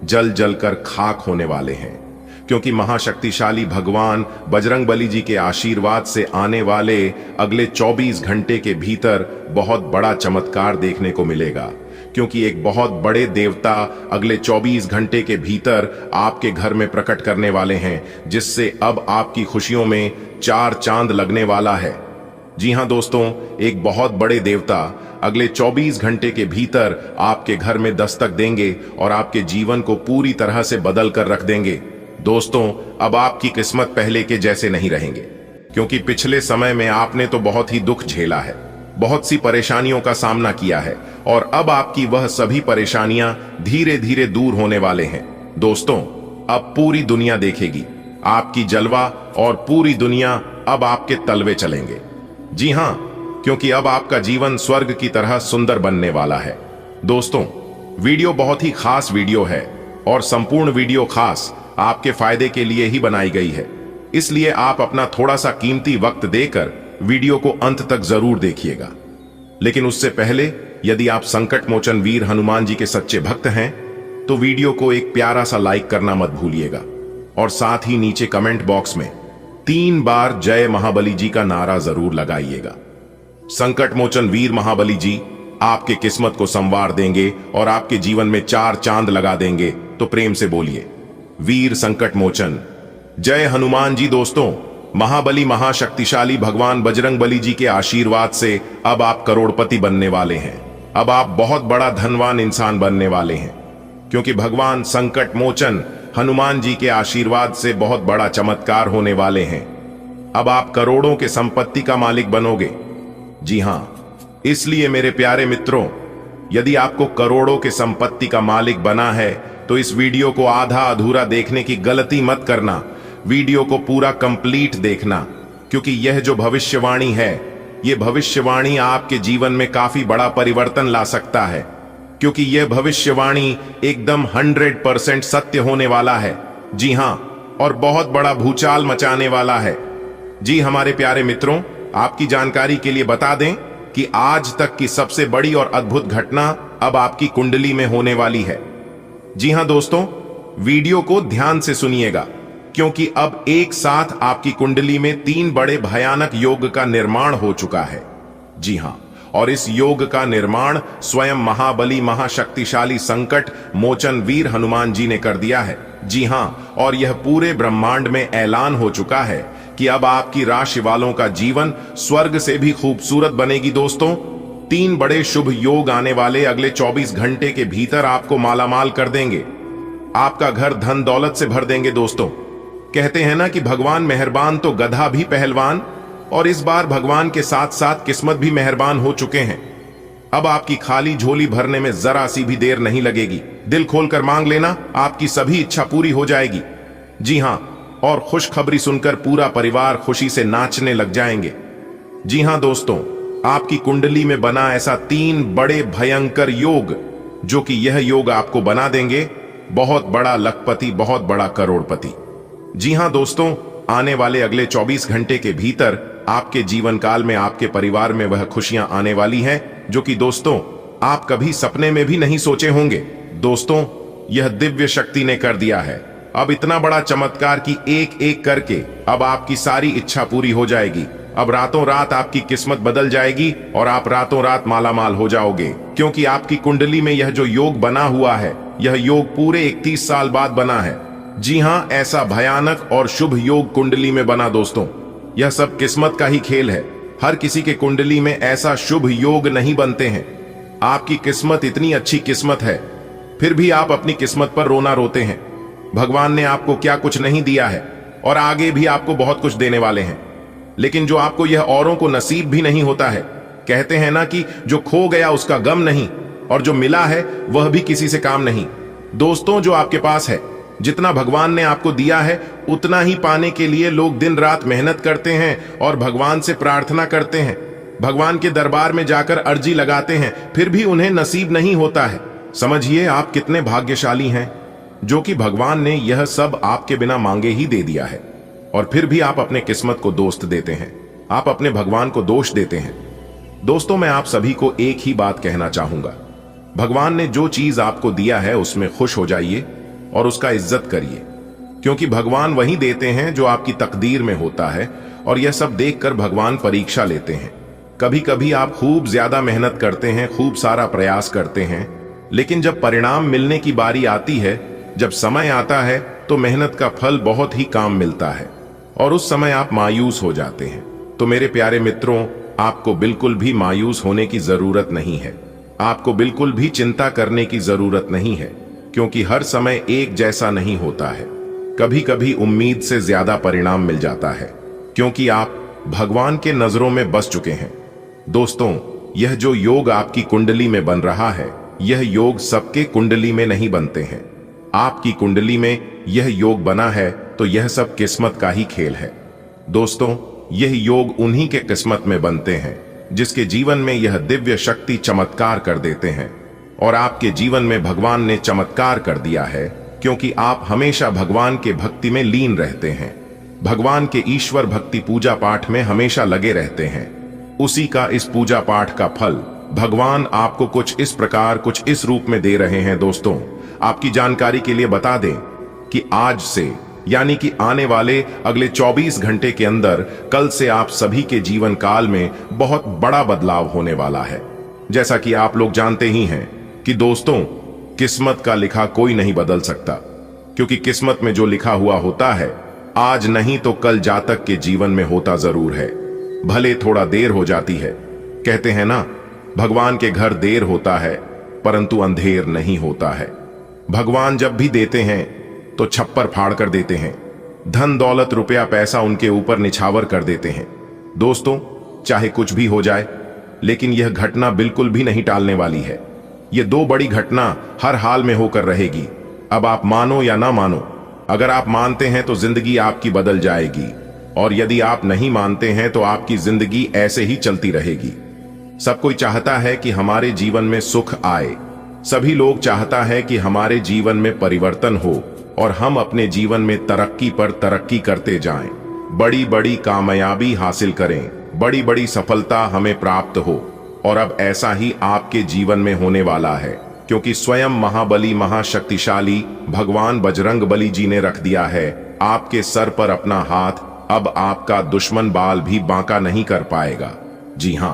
जल जल कर खाक होने वाले हैं। क्योंकि महाशक्तिशाली भगवान बजरंग बली जी के आशीर्वाद से आने वाले अगले 24 घंटे के भीतर बहुत बड़ा चमत्कार देखने को मिलेगा। क्योंकि एक बहुत बड़े देवता अगले 24 घंटे के भीतर आपके घर में प्रकट करने वाले हैं, जिससे अब आपकी खुशियों में 4 चांद लगने वाला है। जी हां दोस्तों, एक बहुत बड़े देवता अगले 24 घंटे के भीतर आपके घर में दस्तक देंगे और आपके जीवन को पूरी तरह से बदल कर रख देंगे। दोस्तों, अब आपकी किस्मत पहले के जैसे नहीं रहेंगे, क्योंकि पिछले समय में आपने तो बहुत ही दुख झेला है, बहुत सी परेशानियों का सामना किया है, और अब आपकी वह सभी परेशानियां धीरे धीरे दूर होने वाले हैं। दोस्तों, अब पूरी दुनिया देखेगी आपकी जलवा और पूरी दुनिया अब आपके तलवे चलेंगे। जी हां, क्योंकि अब आपका जीवन स्वर्ग की तरह सुंदर बनने वाला है। दोस्तों, वीडियो बहुत ही खास वीडियो है और संपूर्ण वीडियो खास आपके फायदे के लिए ही बनाई गई है, इसलिए आप अपना थोड़ा सा कीमती वक्त देकर वीडियो को अंत तक जरूर देखिएगा। लेकिन उससे पहले, यदि आप संकट मोचन वीर हनुमान जी के सच्चे भक्त हैं, तो वीडियो को एक प्यारा सा लाइक करना मत भूलिएगा और साथ ही नीचे कमेंट बॉक्स में 3 बार जय महाबली जी का नारा जरूर लगाइएगा। संकट मोचन वीर महाबली जी आपके किस्मत को संवार देंगे और आपके जीवन में 4 चांद लगा देंगे। तो प्रेम से बोलिए, वीर संकट मोचन जय हनुमान जी। दोस्तों, महाबली महाशक्तिशाली भगवान बजरंग बली जी के आशीर्वाद से अब आप करोड़पति बनने वाले हैं। अब आप बहुत बड़ा धनवान इंसान बनने वाले हैं, क्योंकि भगवान संकट मोचन हनुमान जी के आशीर्वाद से बहुत बड़ा चमत्कार होने वाले हैं। अब आप करोड़ों के संपत्ति का मालिक बनोगे। जी हां, इसलिए मेरे प्यारे मित्रों, यदि आपको करोड़ों के संपत्ति का मालिक बना है, तो इस वीडियो को आधा अधूरा देखने की गलती मत करना। वीडियो को पूरा कंप्लीट देखना, क्योंकि यह जो भविष्यवाणी है, यह भविष्यवाणी आपके जीवन में काफी बड़ा परिवर्तन ला सकता है, क्योंकि यह भविष्यवाणी एकदम 100% सत्य होने वाला है। जी हां, और बहुत बड़ा भूचाल मचाने वाला है। जी हमारे प्यारे मित्रों, आपकी जानकारी के लिए बता दें कि आज तक की सबसे बड़ी और अद्भुत घटना अब आपकी कुंडली में होने वाली है। जी हां दोस्तों, वीडियो को ध्यान से सुनिएगा, क्योंकि अब एक साथ आपकी कुंडली में 3 बड़े भयानक योग का निर्माण हो चुका है। जी हां, और इस योग का निर्माण स्वयं महाबली महाशक्तिशाली संकट मोचन वीर हनुमान जी ने कर दिया है। जी हां, और यह पूरे ब्रह्मांड में ऐलान हो चुका है कि अब आपकी राशि वालों का जीवन स्वर्ग से भी खूबसूरत बनेगी। दोस्तों, 3 बड़े शुभ योग आने वाले अगले 24 घंटे के भीतर आपको मालामाल कर देंगे। आपका घर धन दौलत से भर देंगे। दोस्तों, कहते हैं ना कि भगवान मेहरबान तो गधा भी पहलवान, और इस बार भगवान के साथ साथ किस्मत भी मेहरबान हो चुके हैं। अब आपकी खाली झोली भरने में जरा सी भी देर नहीं लगेगी। दिल खोलकर मांग लेना, आपकी सभी इच्छा पूरी हो जाएगी। जी हां, और खुशखबरी सुनकर पूरा परिवार खुशी से नाचने लग जाएंगे। जी हां दोस्तों, आपकी कुंडली में बना ऐसा 3 बड़े भयंकर योग, जो कि यह योग आपको बना देंगे बहुत बड़ा लखपति, बहुत बड़ा करोड़पति। जी हां दोस्तों, आने वाले अगले 24 घंटे के भीतर आपके जीवन काल में आपके परिवार में वह खुशियां आने वाली हैं जो कि दोस्तों आप कभी सपने में भी नहीं सोचे होंगे। दोस्तों, यह दिव्य शक्ति ने कर दिया है। अब इतना बड़ा चमत्कार कि एक एक करके अब आपकी सारी इच्छा पूरी हो जाएगी। अब रातों रात आपकी किस्मत बदल जाएगी और आप रातों रात मालामाल हो जाओगे, क्योंकि आपकी कुंडली में यह जो योग बना हुआ है, यह योग पूरे 31 साल बाद बना है। जी हां, ऐसा भयानक और शुभ योग कुंडली में बना। दोस्तों, यह सब किस्मत का ही खेल है। हर किसी के कुंडली में ऐसा शुभ योग नहीं बनते हैं। आपकी किस्मत इतनी अच्छी किस्मत है, फिर भी आप अपनी किस्मत पर रोना रोते हैं। भगवान ने आपको क्या कुछ नहीं दिया है, और आगे भी आपको बहुत कुछ देने वाले हैं, लेकिन जो आपको यह औरों को नसीब भी नहीं होता है। कहते हैं ना कि जो खो गया उसका गम नहीं, और जो मिला है वह भी किसी से काम नहीं। दोस्तों, जो आपके पास है, जितना भगवान ने आपको दिया है, उतना ही पाने के लिए लोग दिन रात मेहनत करते हैं और भगवान से प्रार्थना करते हैं। भगवान के दरबार में जाकर अर्जी लगाते हैं, फिर भी उन्हें नसीब नहीं होता है। समझिए आप कितने भाग्यशाली हैं, जो कि भगवान ने यह सब आपके बिना मांगे ही दे दिया है। और फिर भी आप अपने किस्मत को दोष देते हैं, आप अपने भगवान को दोष देते हैं। दोस्तों, मैं आप सभी को एक ही बात कहना चाहूंगा, भगवान ने जो चीज आपको दिया है उसमें खुश हो जाइए और उसका इज्जत करिए, क्योंकि भगवान वही देते हैं जो आपकी तकदीर में होता है। और यह सब देखकर भगवान परीक्षा लेते हैं। कभी कभी आप खूब ज्यादा मेहनत करते हैं, खूब सारा प्रयास करते हैं, लेकिन जब परिणाम मिलने की बारी आती है, जब समय आता है, तो मेहनत का फल बहुत ही काम मिलता है और उस समय आप मायूस हो जाते हैं। तो मेरे प्यारे मित्रों, आपको बिल्कुल भी मायूस होने की जरूरत नहीं है। आपको बिल्कुल भी चिंता करने की जरूरत नहीं है, क्योंकि हर समय एक जैसा नहीं होता है। कभी कभी उम्मीद से ज्यादा परिणाम मिल जाता है, क्योंकि आप भगवान के नजरों में बस चुके हैं। दोस्तों, यह जो योग आपकी कुंडली में बन रहा है, यह योग सबके कुंडली में नहीं बनते हैं। आपकी कुंडली में यह योग बना है, तो यह सब किस्मत का ही खेल है। दोस्तों, यह योग उन्हीं के किस्मत में बनते हैं जिसके जीवन में यह दिव्य शक्ति चमत्कार कर देते हैं। और आपके जीवन में भगवान ने चमत्कार कर दिया है, क्योंकि आप हमेशा भगवान के भक्ति में लीन रहते हैं। भगवान के ईश्वर भक्ति पूजा पाठ में हमेशा लगे रहते हैं। उसी का इस पूजा पाठ का फल भगवान आपको कुछ इस प्रकार, कुछ इस रूप में दे रहे हैं। दोस्तों, आपकी जानकारी के लिए बता दें कि आज से, यानी कि आने वाले अगले 24 घंटे के अंदर, कल से आप सभी के जीवन काल में बहुत बड़ा बदलाव होने वाला है। जैसा कि आप लोग जानते ही हैं कि दोस्तों, किस्मत का लिखा कोई नहीं बदल सकता, क्योंकि किस्मत में जो लिखा हुआ होता है, आज नहीं तो कल जातक के जीवन में होता जरूर है। भले थोड़ा देर हो जाती है। कहते हैं ना, भगवान के घर देर होता है परंतु अंधेर नहीं होता है। भगवान जब भी देते हैं तो छप्पर फाड़ कर देते हैं, धन दौलत रुपया पैसा उनके ऊपर निछावर कर देते हैं। दोस्तों, चाहे कुछ भी हो जाए, लेकिन यह घटना बिल्कुल भी नहीं टालने वाली है। यह 2 बड़ी घटना हर हाल में होकर रहेगी। अब आप मानो या ना मानो, अगर आप मानते हैं तो जिंदगी आपकी बदल जाएगी, और यदि आप नहीं मानते हैं तो आपकी जिंदगी ऐसे ही चलती रहेगी। सब कोई चाहता है कि हमारे जीवन में सुख आए। सभी लोग चाहता है कि हमारे जीवन में परिवर्तन हो और हम अपने जीवन में तरक्की पर तरक्की करते जाएं, बड़ी बड़ी कामयाबी हासिल करें, बड़ी बड़ी सफलता हमें प्राप्त हो। और अब ऐसा ही आपके जीवन में होने वाला है, क्योंकि स्वयं महाबली महाशक्तिशाली भगवान बजरंग बली जी ने रख दिया है आपके सर पर अपना हाथ। अब आपका दुश्मन बाल भी बांका नहीं कर पाएगा। जी हां,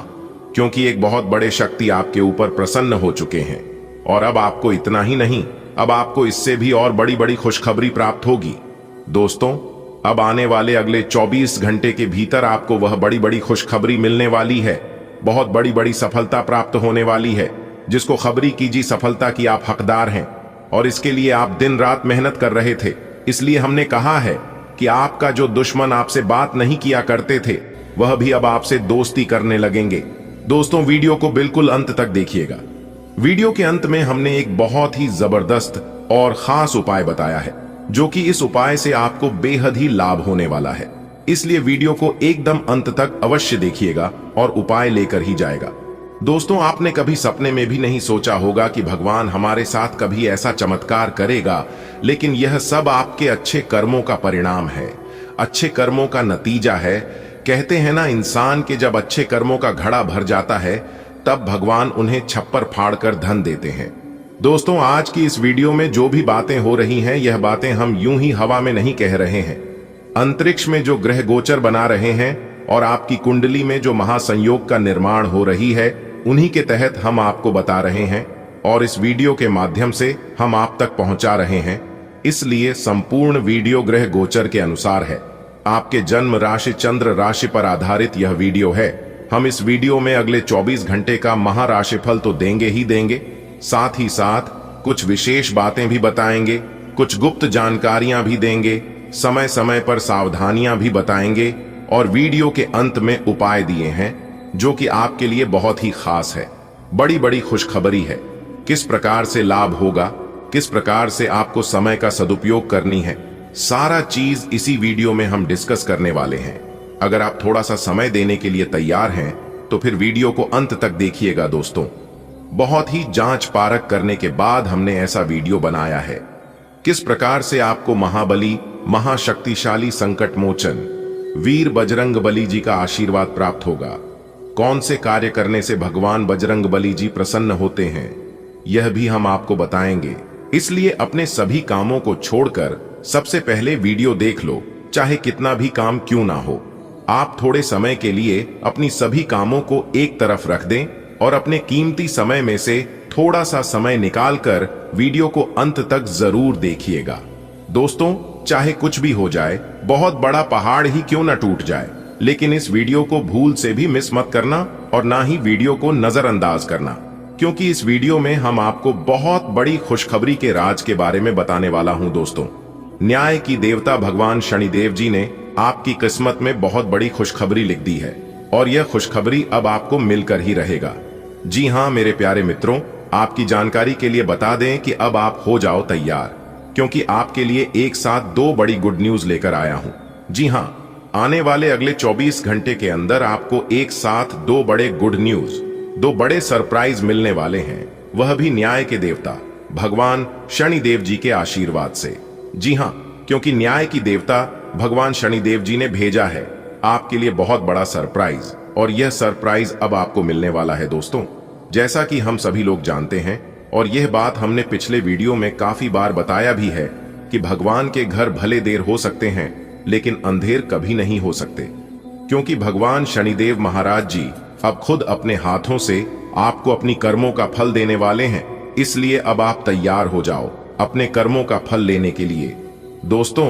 क्योंकि एक बहुत बड़े शक्ति आपके ऊपर प्रसन्न हो चुके हैं। और अब आपको इतना ही नहीं, अब आपको इससे भी और बड़ी बड़ी खुशखबरी प्राप्त होगी। दोस्तों, अब आने वाले अगले 24 घंटे के भीतर आपको वह बड़ी बड़ी खुशखबरी मिलने वाली है। बहुत बड़ी बड़ी सफलता प्राप्त होने वाली है, जिसको खबरी कीजिए सफलता की आप हकदार हैं और इसके लिए आप दिन रात मेहनत कर रहे थे। इसलिए हमने कहा है कि आपका जो दुश्मन आपसे बात नहीं किया करते थे, वह भी अब आपसे दोस्ती करने लगेंगे। दोस्तों, वीडियो को बिल्कुल अंत तक देखिएगा। वीडियो के अंत में हमने एक बहुत ही जबरदस्त और खास उपाय बताया है, जो कि इस उपाय से आपको बेहद ही लाभ होने वाला है। इसलिए वीडियो को एकदम अंत तक अवश्य देखिएगा और उपाय लेकर ही जाएगा। दोस्तों, आपने कभी सपने में भी नहीं सोचा होगा कि भगवान हमारे साथ कभी ऐसा चमत्कार करेगा, लेकिन यह सब आपके अच्छे कर्मों का परिणाम है, अच्छे कर्मों का नतीजा है। कहते हैं ना, इंसान के जब अच्छे कर्मों का घड़ा भर जाता है, तब भगवान उन्हें छप्पर फाड़कर धन देते हैं। दोस्तों, आज की इस वीडियो में जो भी बातें हो रही हैं, यह बातें हम यूं ही हवा में नहीं कह रहे हैं। अंतरिक्ष में जो ग्रह गोचर बना रहे हैं और आपकी कुंडली में जो महासंयोग का निर्माण हो रही है, उन्हीं के तहत हम आपको बता रहे हैं और इस वीडियो के माध्यम से हम आप तक पहुंचा रहे हैं। इसलिए संपूर्ण वीडियो ग्रह गोचर के अनुसार है। आपके जन्म राशि चंद्र राशि पर आधारित यह वीडियो है। हम इस वीडियो में अगले 24 घंटे का महाराशिफल तो देंगे ही देंगे, साथ ही साथ कुछ विशेष बातें भी बताएंगे, कुछ गुप्त जानकारियां भी देंगे, समय समय पर सावधानियां भी बताएंगे और वीडियो के अंत में उपाय दिए हैं, जो कि आपके लिए बहुत ही खास है। बड़ी बड़ी खुशखबरी है। किस प्रकार से लाभ होगा, किस प्रकार से आपको समय का सदुपयोग करनी है, सारा चीज इसी वीडियो में हम डिस्कस करने वाले हैं। अगर आप थोड़ा सा समय देने के लिए तैयार हैं, तो फिर वीडियो को अंत तक देखिएगा। दोस्तों, बहुत ही जांच पारख करने के बाद हमने ऐसा वीडियो बनाया है। किस प्रकार से आपको महाबली, महाशक्तिशाली संकट मोचन वीर बजरंग बली जी का आशीर्वाद प्राप्त होगा, कौन से कार्य करने से भगवान बजरंग बली जी प्रसन्न होते हैं, यह भी हम आपको बताएंगे। इसलिए अपने सभी कामों को छोड़कर सबसे पहले वीडियो देख लो, चाहे कितना भी काम क्यों ना हो। आप थोड़े समय के लिए अपनी सभी कामों को एक तरफ रख दें और अपने कीमती समय में से थोड़ा सा समय निकालकर वीडियो को अंत तक जरूर देखिएगा। दोस्तों, चाहे कुछ भी हो जाए, बहुत बड़ा पहाड़ ही क्यों न टूट जाए, लेकिन इस वीडियो को भूल से भी मिस मत करना और ना ही वीडियो को नजरअंदाज करना, क्योंकि इस वीडियो में हम आपको बहुत बड़ी खुशखबरी के राज के बारे में बताने वाला हूं। दोस्तों, न्याय की देवता भगवान शनिदेव जी ने आपकी किस्मत में बहुत बड़ी खुशखबरी लिख दी है और यह खुशखबरी अब आपको मिलकर ही रहेगा। जी हां मेरे प्यारे मित्रों, आपकी जानकारी के लिए बता दें कि अब आप हो जाओ तैयार, क्योंकि आपके लिए एक साथ दो बड़ी गुड न्यूज लेकर आया हूं। जी हां, आने वाले अगले 24 घंटे के अंदर आपको एक साथ दो बड़े गुड न्यूज, दो बड़े सरप्राइज मिलने वाले हैं, वह भी न्याय के देवता भगवान शनिदेव जी के आशीर्वाद से। जी हां, क्योंकि न्याय की देवता भगवान शनिदेव जी ने भेजा है आपके लिए बहुत बड़ा सरप्राइज, और यह सरप्राइज अब आपको मिलने वाला है। दोस्तों, जैसा कि हम सभी लोग जानते हैं और यह बात हमने पिछले वीडियो में काफी बार बताया भी है कि भगवान के घर भले देर हो सकते हैं, लेकिन अंधेर कभी नहीं हो सकते, क्योंकि भगवान शनिदेव महाराज जी अब खुद अपने हाथों से आपको अपनी कर्मों का फल देने वाले हैं। इसलिए अब आप तैयार हो जाओ अपने कर्मों का फल लेने के लिए। दोस्तों,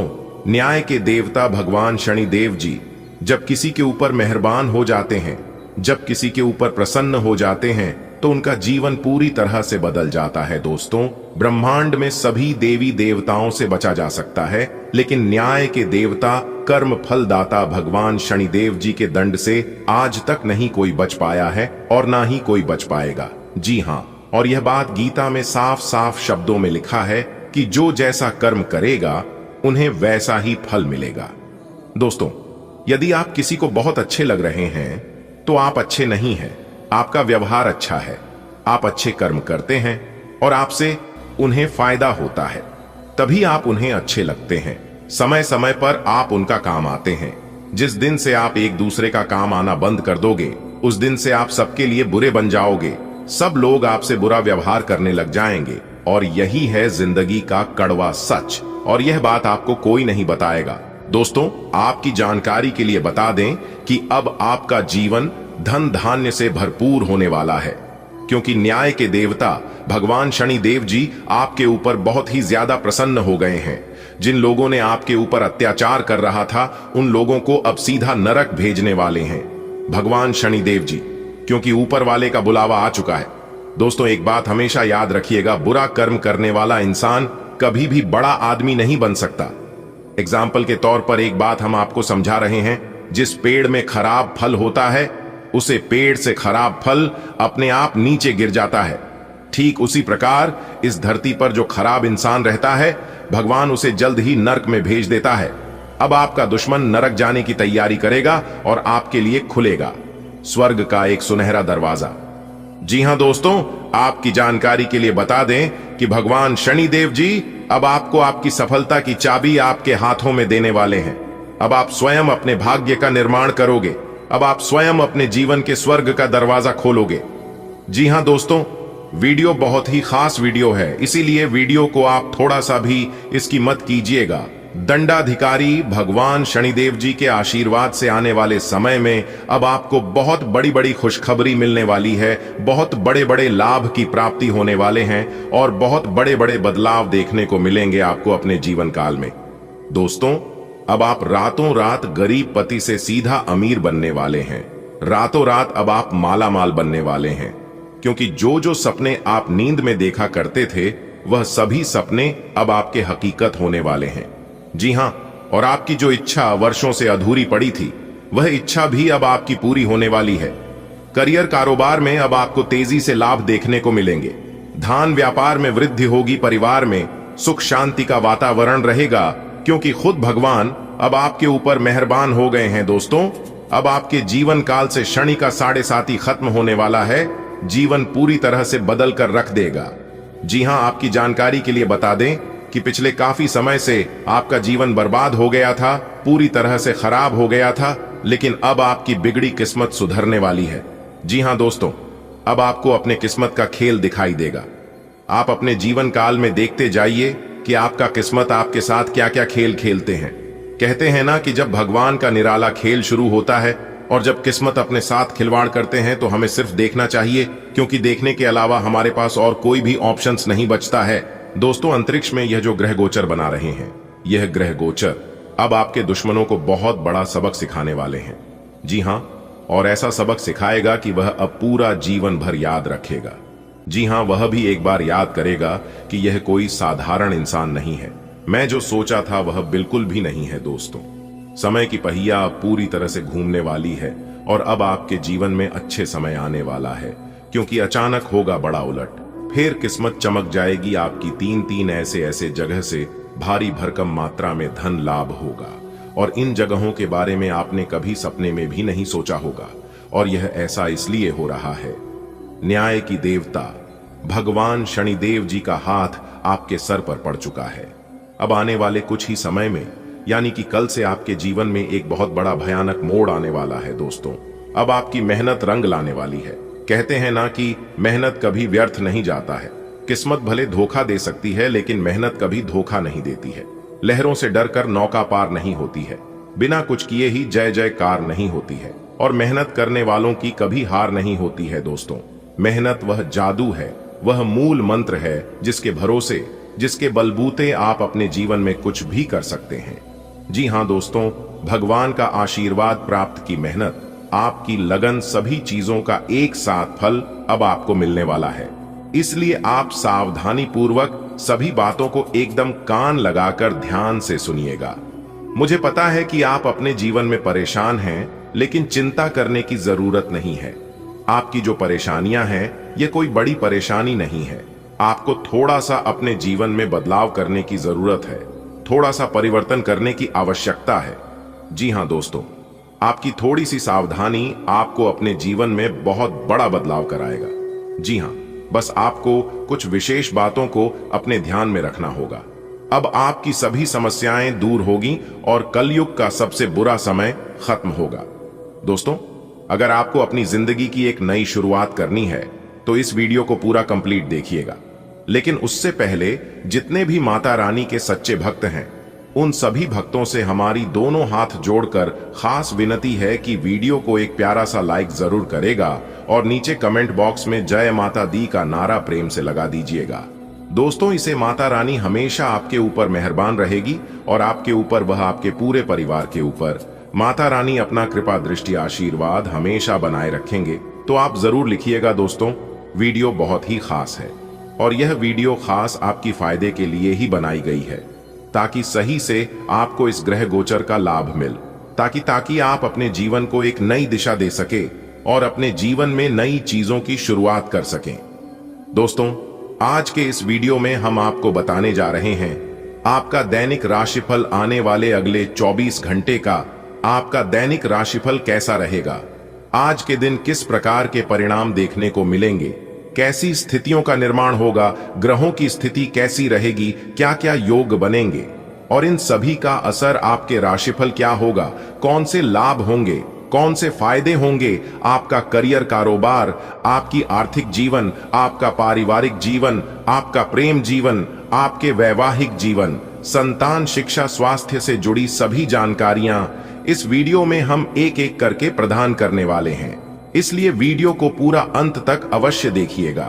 न्याय के देवता भगवान शनिदेव जी जब किसी के ऊपर मेहरबान हो जाते हैं, जब किसी के ऊपर प्रसन्न हो जाते हैं, तो उनका जीवन पूरी तरह से बदल जाता है। दोस्तों, ब्रह्मांड में सभी देवी देवताओं से बचा जा सकता है, लेकिन न्याय के देवता कर्म फलदाता भगवान शनिदेव जी के दंड से आज तक नहीं कोई बच पाया है और ना ही कोई बच पाएगा। जी हां, और यह बात गीता में साफ साफ शब्दों में लिखा है कि जो जैसा कर्म करेगा उन्हें वैसा ही फल मिलेगा। दोस्तों, यदि आप किसी को बहुत अच्छे लग रहे हैं, तो आप अच्छे नहीं हैं। आपका व्यवहार अच्छा है, आप अच्छे कर्म करते हैं और आपसे उन्हें फायदा होता है, तभी आप उन्हें अच्छे लगते हैं। समय समय पर आप उनका काम आते हैं। जिस दिन से आप एक दूसरे का काम आना बंद कर दोगे, उस दिन से आप सबके लिए बुरे बन जाओगे। सब लोग आपसे बुरा व्यवहार करने लग जाएंगे और यही है जिंदगी का कड़वा सच, और यह बात आपको कोई नहीं बताएगा। दोस्तों, आपकी जानकारी के लिए बता दें कि अब आपका जीवन धन धान्य से भरपूर होने वाला है, क्योंकि न्याय के देवता भगवान शनिदेव जी आपके ऊपर बहुत ही ज्यादा प्रसन्न हो गए हैं। जिन लोगों ने आपके ऊपर अत्याचार कर रहा था, उन लोगों को अब सीधा नरक भेजने वाले हैं भगवान शनिदेव जी। क्योंकि ऊपर वाले का बुलावा आ चुका है। दोस्तों, एक बात हमेशा याद रखिएगा, बुरा कर्म करने वाला इंसान कभी भी बड़ा आदमी नहीं बन सकता। एग्जाम्पल के तौर पर एक बात हम आपको समझा रहे हैं, जिस पेड़ में खराब फल होता है उसे पेड़ से खराब फल अपने आप नीचे गिर जाता है। ठीक उसी प्रकार इस धरती पर जो खराब इंसान रहता है, भगवान उसे जल्द ही नरक में भेज देता है। अब आपका दुश्मन नरक जाने की तैयारी करेगा और आपके लिए खुलेगा स्वर्ग का एक सुनहरा दरवाजा। जी हां दोस्तों, आपकी जानकारी के लिए बता दें कि भगवान शनिदेव जी अब आपको आपकी सफलता की चाबी आपके हाथों में देने वाले हैं। अब आप स्वयं अपने भाग्य का निर्माण करोगे। अब आप स्वयं अपने जीवन के स्वर्ग का दरवाजा खोलोगे। जी हां दोस्तों, वीडियो बहुत ही खास वीडियो है, इसीलिए वीडियो को आप थोड़ा सा भी इसकी मत कीजिएगा। दंडाधिकारी भगवान शनिदेव जी के आशीर्वाद से आने वाले समय में अब आपको बहुत बड़ी बड़ी खुशखबरी मिलने वाली है, बहुत बड़े बड़े लाभ की प्राप्ति होने वाले हैं और बहुत बड़े बड़े बदलाव देखने को मिलेंगे आपको अपने जीवन काल में। दोस्तों, अब आप रातों रात गरीब पति से सीधा अमीर बनने वाले हैं। रातों रात अब आप माला माल बनने वाले हैं, क्योंकि जो जो सपने आप नींद में देखा करते थे वह सभी सपने अब आपके हकीकत होने वाले हैं। जी हां, और आपकी जो इच्छा वर्षों से अधूरी पड़ी थी वह इच्छा भी अब आपकी पूरी होने वाली है। करियर कारोबार में अब आपको तेजी से लाभ देखने को मिलेंगे। धान व्यापार में वृद्धि होगी। परिवार में सुख शांति का वातावरण रहेगा, क्योंकि खुद भगवान अब आपके ऊपर मेहरबान हो गए हैं। दोस्तों, अब आपके जीवन काल से शनि का 7.5 खत्म होने वाला है। जीवन पूरी तरह से बदल कर रख देगा। जी हां, आपकी जानकारी के लिए बता दें कि पिछले काफी समय से आपका जीवन बर्बाद हो गया था, पूरी तरह से खराब हो गया था, लेकिन अब आपकी बिगड़ी किस्मत सुधरने वाली है। जी हां दोस्तों, अब आपको अपने किस्मत का खेल दिखाई देगा। आप अपने जीवन काल में देखते जाइए कि आपका किस्मत आपके साथ क्या क्या खेल खेलते हैं। कहते हैं ना कि जब भगवान का निराला खेल शुरू होता है और जब किस्मत अपने साथ खिलवाड़ करते हैं तो हमें सिर्फ देखना चाहिए, क्योंकि देखने के अलावा हमारे पास और कोई भी ऑप्शंस नहीं बचता है। दोस्तों, अंतरिक्ष में यह जो ग्रह गोचर बना रहे हैं, यह ग्रह गोचर अब आपके दुश्मनों को बहुत बड़ा सबक सिखाने वाले हैं। जी हां, और ऐसा सबक सिखाएगा कि वह अब पूरा जीवन भर याद रखेगा। जी हां, वह भी एक बार याद करेगा कि यह कोई साधारण इंसान नहीं है। मैं जो सोचा था वह बिल्कुल भी नहीं है। दोस्तों, समय की पहिया अब पूरी तरह से घूमने वाली है और अब आपके जीवन में अच्छे समय आने वाला है, क्योंकि अचानक होगा बड़ा उलट। फिर किस्मत चमक जाएगी आपकी। 3 ऐसे ऐसे जगह से भारी भरकम मात्रा में धन लाभ होगा, और इन जगहों के बारे में आपने कभी सपने में भी नहीं सोचा होगा। और यह ऐसा इसलिए हो रहा है, न्याय की देवता भगवान शनिदेव जी का हाथ आपके सर पर पड़ चुका है। अब आने वाले कुछ ही समय में, यानी कि कल से, आपके जीवन में एक बहुत बड़ा भयानक मोड़ आने वाला है। दोस्तों, अब आपकी मेहनत रंग लाने वाली है। कहते हैं ना कि मेहनत कभी व्यर्थ नहीं जाता है। किस्मत भले धोखा दे सकती है, लेकिन मेहनत कभी धोखा नहीं देती है। लहरों से डरकर नौका पार नहीं होती है। बिना कुछ किए ही जय जयकार नहीं होती है, और मेहनत करने वालों की कभी हार नहीं होती है। दोस्तों, मेहनत वह जादू है, वह मूल मंत्र है जिसके भरोसे, जिसके बलबूते आप अपने जीवन में कुछ भी कर सकते हैं। जी हां दोस्तों, भगवान का आशीर्वाद प्राप्त की मेहनत, आपकी लगन, सभी चीजों का एक साथ फल अब आपको मिलने वाला है। इसलिए आप सावधानी पूर्वक सभी बातों को एकदम कान लगाकर ध्यान से सुनिएगा। मुझे पता है कि आप अपने जीवन में परेशान हैं, लेकिन चिंता करने की जरूरत नहीं है। आपकी जो परेशानियां हैं, ये कोई बड़ी परेशानी नहीं है। आपको थोड़ा सा अपने जीवन में बदलाव करने की जरूरत है, थोड़ा सा परिवर्तन करने की आवश्यकता है। जी हां दोस्तों, आपकी थोड़ी सी सावधानी आपको अपने जीवन में बहुत बड़ा बदलाव कराएगा। जी हां, बस आपको कुछ विशेष बातों को अपने ध्यान में रखना होगा। अब आपकी सभी समस्याएं दूर होगी और कलयुग का सबसे बुरा समय खत्म होगा। दोस्तों, अगर आपको अपनी जिंदगी की एक नई शुरुआत करनी है तो इस वीडियो को पूरा कंप्लीट देखिएगा। लेकिन उससे पहले जितने भी माता रानी के सच्चे भक्त हैं, उन सभी भक्तों से हमारी दोनों हाथ जोड़कर खास विनती है कि वीडियो को एक प्यारा सा लाइक जरूर करेगा और नीचे कमेंट बॉक्स में जय माता दी का नारा प्रेम से लगा दीजिएगा। दोस्तों, इसे माता रानी हमेशा आपके ऊपर मेहरबान रहेगी और आपके ऊपर, वह आपके पूरे परिवार के ऊपर, माता रानी अपना कृपा दृष्टि आशीर्वाद हमेशा बनाए रखेंगे। तो आप जरूर लिखिएगा दोस्तों, वीडियो बहुत ही खास है और यह वीडियो खास आपकी फायदे के लिए ही बनाई गई है, ताकि सही से आपको इस ग्रह गोचर का लाभ मिल, ताकि आप अपने जीवन को एक नई दिशा दे सके और अपने जीवन में नई चीजों की शुरुआत कर सकें। दोस्तों, आज के इस वीडियो में हम आपको बताने जा रहे हैं आपका दैनिक राशिफल आने वाले अगले 24 घंटे का आपका दैनिक राशिफल कैसा रहेगा, आज के दिन किस प्रकार के परिणाम देखने को मिलेंगे, कैसी स्थितियों का निर्माण होगा, ग्रहों की स्थिति कैसी रहेगी, क्या क्या योग बनेंगे और इन सभी का असर आपके राशिफल क्या होगा, कौन से लाभ होंगे, कौन से फायदे होंगे, आपका करियर कारोबार, आपकी आर्थिक जीवन, आपका पारिवारिक जीवन, आपका प्रेम जीवन, आपके वैवाहिक जीवन, संतान, शिक्षा, स्वास्थ्य से जुड़ी सभी जानकारियां इस वीडियो में हम एक एक करके प्रदान करने वाले हैं, इसलिए वीडियो को पूरा अंत तक अवश्य देखिएगा।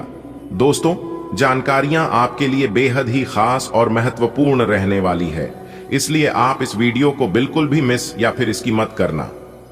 दोस्तों, जानकारियां आपके लिए बेहद ही खास और महत्वपूर्ण रहने वाली है, इसलिए आप इस वीडियो को बिल्कुल भी मिस या फिर इसकी मत करना।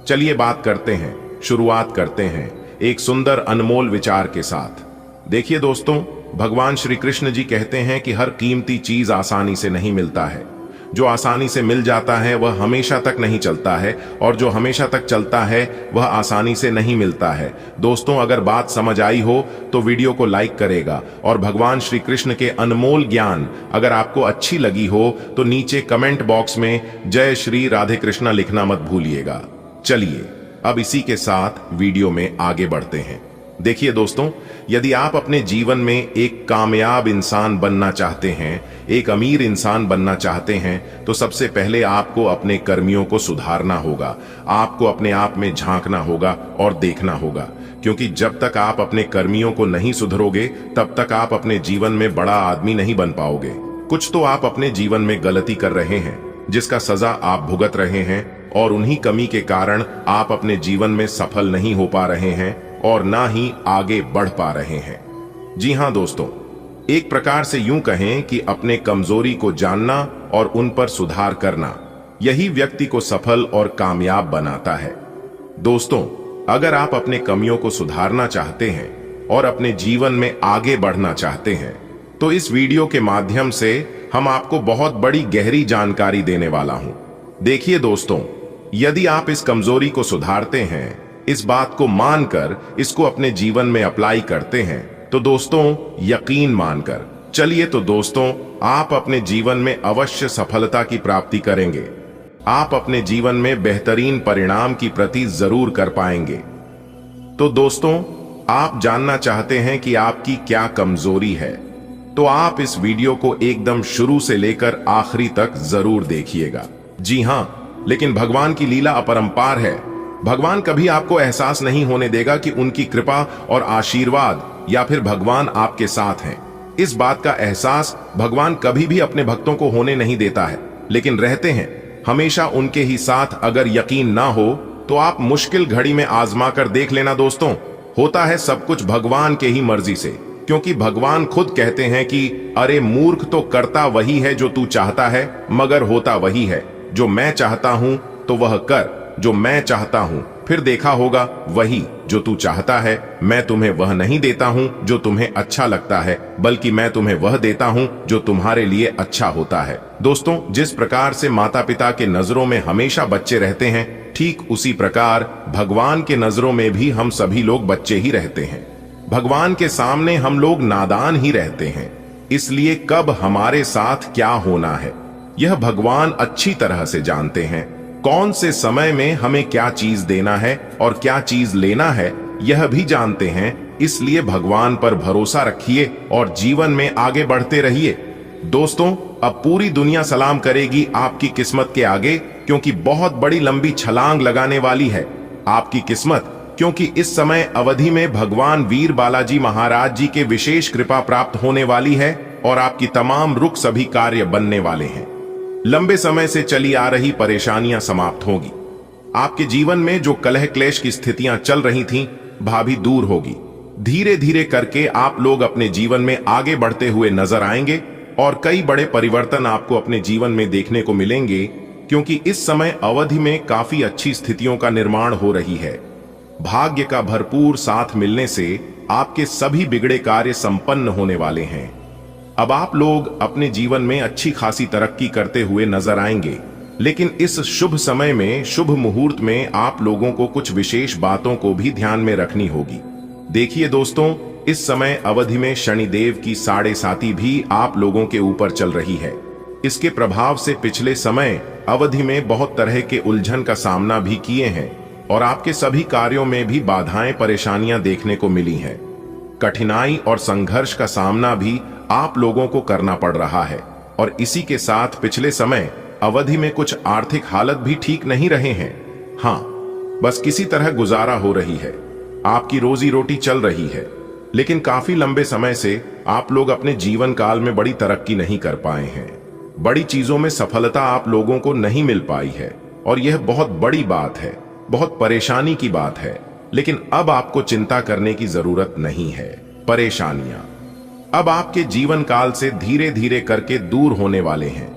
चलिए बात करते हैं, शुरुआत करते हैं एक सुंदर अनमोल विचार के साथ। देखिए दोस्तों, भगवान श्री कृष्ण जी कहते हैं कि हर कीमती चीज आसानी से नहीं मिलता है। जो आसानी से मिल जाता है वह हमेशा तक नहीं चलता है और जो हमेशा तक चलता है वह आसानी से नहीं मिलता है। दोस्तों, अगर बात समझ आई हो तो वीडियो को लाइक करेगा और भगवान श्री कृष्ण के अनमोल ज्ञान अगर आपको अच्छी लगी हो तो नीचे कमेंट बॉक्स में जय श्री राधे कृष्णा लिखना मत भूलिएगा। चलिए अब इसी के साथ वीडियो में आगे बढ़ते हैं। देखिए दोस्तों, यदि आप अपने जीवन में एक कामयाब इंसान बनना चाहते हैं, एक अमीर इंसान बनना चाहते हैं, तो सबसे पहले आपको अपने कर्मियों को सुधारना होगा। आपको अपने आप में झांकना होगा और देखना होगा, क्योंकि जब तक आप अपने कर्मियों को नहीं सुधरोगे तब तक आप अपने जीवन में बड़ा आदमी नहीं बन पाओगे। कुछ तो आप अपने जीवन में गलती कर रहे हैं जिसका सजा आप भुगत रहे हैं और उन्हीं कमी के कारण आप अपने जीवन में सफल नहीं हो पा रहे हैं और ना ही आगे बढ़ पा रहे हैं। जी हां दोस्तों, एक प्रकार से यूं कहें कि अपने कमजोरी को जानना और उन पर सुधार करना, यही व्यक्ति को सफल और कामयाब बनाता है। दोस्तों, अगर आप अपने कमियों को सुधारना चाहते हैं और अपने जीवन में आगे बढ़ना चाहते हैं तो इस वीडियो के माध्यम से हम आपको बहुत बड़ी गहरी जानकारी देने वाला हूं। देखिए दोस्तों, यदि आप इस कमजोरी को सुधारते हैं, इस बात को मानकर इसको अपने जीवन में अप्लाई करते हैं, तो दोस्तों यकीन मानकर चलिए तो दोस्तों आप अपने जीवन में अवश्य सफलता की प्राप्ति करेंगे। आप अपने जीवन में बेहतरीन परिणाम की प्राप्ति जरूर कर पाएंगे। तो दोस्तों, आप जानना चाहते हैं कि आपकी क्या कमजोरी है, तो आप इस वीडियो को एकदम शुरू से लेकर आखिरी तक जरूर देखिएगा। जी हां, लेकिन भगवान की लीला अपरंपार है। भगवान कभी आपको एहसास नहीं होने देगा कि उनकी कृपा और आशीर्वाद या फिर भगवान आपके साथ हैं। इस बात का एहसास भगवान कभी भी अपने भक्तों को होने नहीं देता है, लेकिन रहते हैं हमेशा उनके ही साथ। अगर यकीन ना हो तो आप मुश्किल घड़ी में आजमा कर देख लेना दोस्तों। होता है सब कुछ भगवान के ही मर्जी से, क्योंकि भगवान खुद कहते हैं कि अरे मूर्ख, तो करता वही है जो तू चाहता है, मगर होता वही है। जो मैं चाहता हूं तो वह कर, जो मैं चाहता हूं, फिर देखा होगा वही जो तू चाहता है। मैं तुम्हें वह नहीं देता हूं जो तुम्हें अच्छा लगता है, बल्कि मैं तुम्हें वह देता हूं जो तुम्हारे लिए अच्छा होता है। दोस्तों, जिस प्रकार से माता पिता के नजरों में हमेशा बच्चे रहते हैं, ठीक उसी प्रकार भगवान के नजरों में भी हम सभी लोग बच्चे ही रहते हैं। भगवान के सामने हम लोग नादान ही रहते हैं, इसलिए कब हमारे साथ क्या होना है यह भगवान अच्छी तरह से जानते हैं। कौन से समय में हमें क्या चीज देना है और क्या चीज लेना है यह भी जानते हैं। इसलिए भगवान पर भरोसा रखिए और जीवन में आगे बढ़ते रहिए। दोस्तों, अब पूरी दुनिया सलाम करेगी आपकी किस्मत के आगे, क्योंकि बहुत बड़ी लंबी छलांग लगाने वाली है आपकी किस्मत, क्योंकि इस समय अवधि में भगवान वीर बालाजी महाराज जी के विशेष कृपा प्राप्त होने वाली है और आपकी तमाम रुक सभी कार्य बनने वाले हैं। लंबे समय से चली आ रही परेशानियां समाप्त होगी। आपके जीवन में जो कलह क्लेश की स्थितियां चल रही थीं, भाभी दूर होगी। धीरे धीरे करके आप लोग अपने जीवन में आगे बढ़ते हुए नजर आएंगे और कई बड़े परिवर्तन आपको अपने जीवन में देखने को मिलेंगे, क्योंकि इस समय अवधि में काफी अच्छी स्थितियों का निर्माण हो रही है। भाग्य का भरपूर साथ मिलने से आपके सभी बिगड़े कार्य संपन्न होने वाले हैं। अब आप लोग अपने जीवन में अच्छी खासी तरक्की करते हुए नजर आएंगे। लेकिन इस शुभ समय में, शुभ मुहूर्त में आप लोगों को कुछ विशेष बातों को भी ध्यान में रखनी होगी। देखिए दोस्तों, इस समय अवधि में शनिदेव की 7.5 भी आप लोगों के ऊपर चल रही है। इसके प्रभाव से पिछले समय अवधि में बहुत तरह के उलझन का सामना भी किए हैं और आपके सभी कार्यों में भी बाधाएं, परेशानियां देखने को मिली हैं। कठिनाई और संघर्ष का सामना भी आप लोगों को करना पड़ रहा है और इसी के साथ पिछले समय अवधि में कुछ आर्थिक हालत भी ठीक नहीं रहे हैं। हाँ, बस किसी तरह गुजारा हो रही है, आपकी रोजी रोटी चल रही है, लेकिन काफी लंबे समय से आप लोग अपने जीवन काल में बड़ी तरक्की नहीं कर पाए हैं। बड़ी चीजों में सफलता आप लोगों को नहीं मिल पाई है और यह बहुत बड़ी बात है, बहुत परेशानी की बात है। लेकिन अब आपको चिंता करने की जरूरत नहीं है। परेशानियां अब आपके जीवन काल से धीरे धीरे करके दूर होने वाले हैं।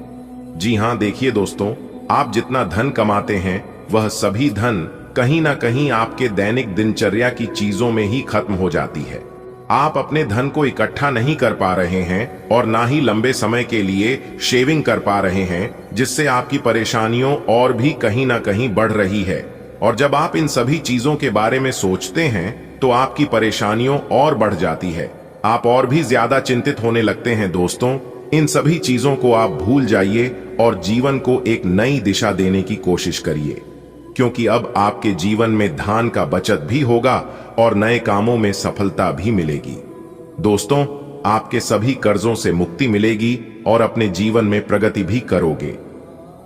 जी हां, देखिए दोस्तों, आप जितना धन कमाते हैं वह सभी धन कहीं ना कहीं आपके दैनिक दिनचर्या की चीजों में ही खत्म हो जाती है। आप अपने धन को इकट्ठा नहीं कर पा रहे हैं और ना ही लंबे समय के लिए शेविंग कर पा रहे हैं, जिससे आपकी परेशानियों और भी कहीं ना कहीं बढ़ रही है। और जब आप इन सभी चीजों के बारे में सोचते हैं तो आपकी परेशानियों और बढ़ जाती है, आप और भी ज्यादा चिंतित होने लगते हैं। दोस्तों, इन सभी चीजों को आप भूल जाइए और जीवन को एक नई दिशा देने की कोशिश करिए, क्योंकि अब आपके जीवन में धन का बचत भी होगा और नए कामों में सफलता भी मिलेगी। दोस्तों, आपके सभी कर्जों से मुक्ति मिलेगी और अपने जीवन में प्रगति भी करोगे,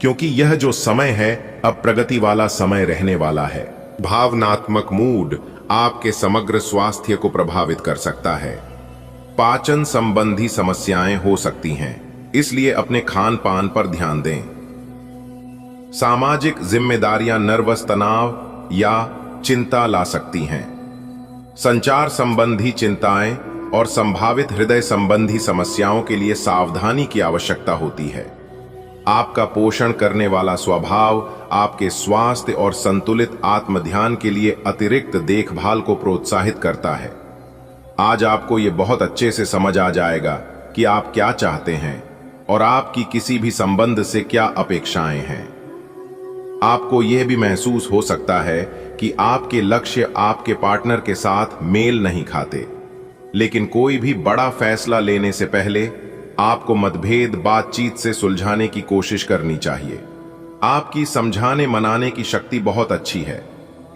क्योंकि यह जो समय है अब प्रगति वाला समय रहने वाला है। भावनात्मक मूड आपके समग्र स्वास्थ्य को प्रभावित कर सकता है। पाचन संबंधी समस्याएं हो सकती हैं, इसलिए अपने खान पान पर ध्यान दें। सामाजिक जिम्मेदारियां नर्वस तनाव या चिंता ला सकती हैं। संचार संबंधी चिंताएं और संभावित हृदय संबंधी समस्याओं के लिए सावधानी की आवश्यकता होती है। आपका पोषण करने वाला स्वभाव आपके स्वास्थ्य और संतुलित आत्म ध्यान के लिए अतिरिक्त देखभाल को प्रोत्साहित करता है। आज आपको ये बहुत अच्छे से समझ आ जाएगा कि आप क्या चाहते हैं और आपकी किसी भी संबंध से क्या अपेक्षाएं हैं। आपको यह भी महसूस हो सकता है कि आपके लक्ष्य आपके पार्टनर के साथ मेल नहीं खाते, लेकिन कोई भी बड़ा फैसला लेने से पहले आपको मतभेद बातचीत से सुलझाने की कोशिश करनी चाहिए। आपकी समझाने मनाने की शक्ति बहुत अच्छी है,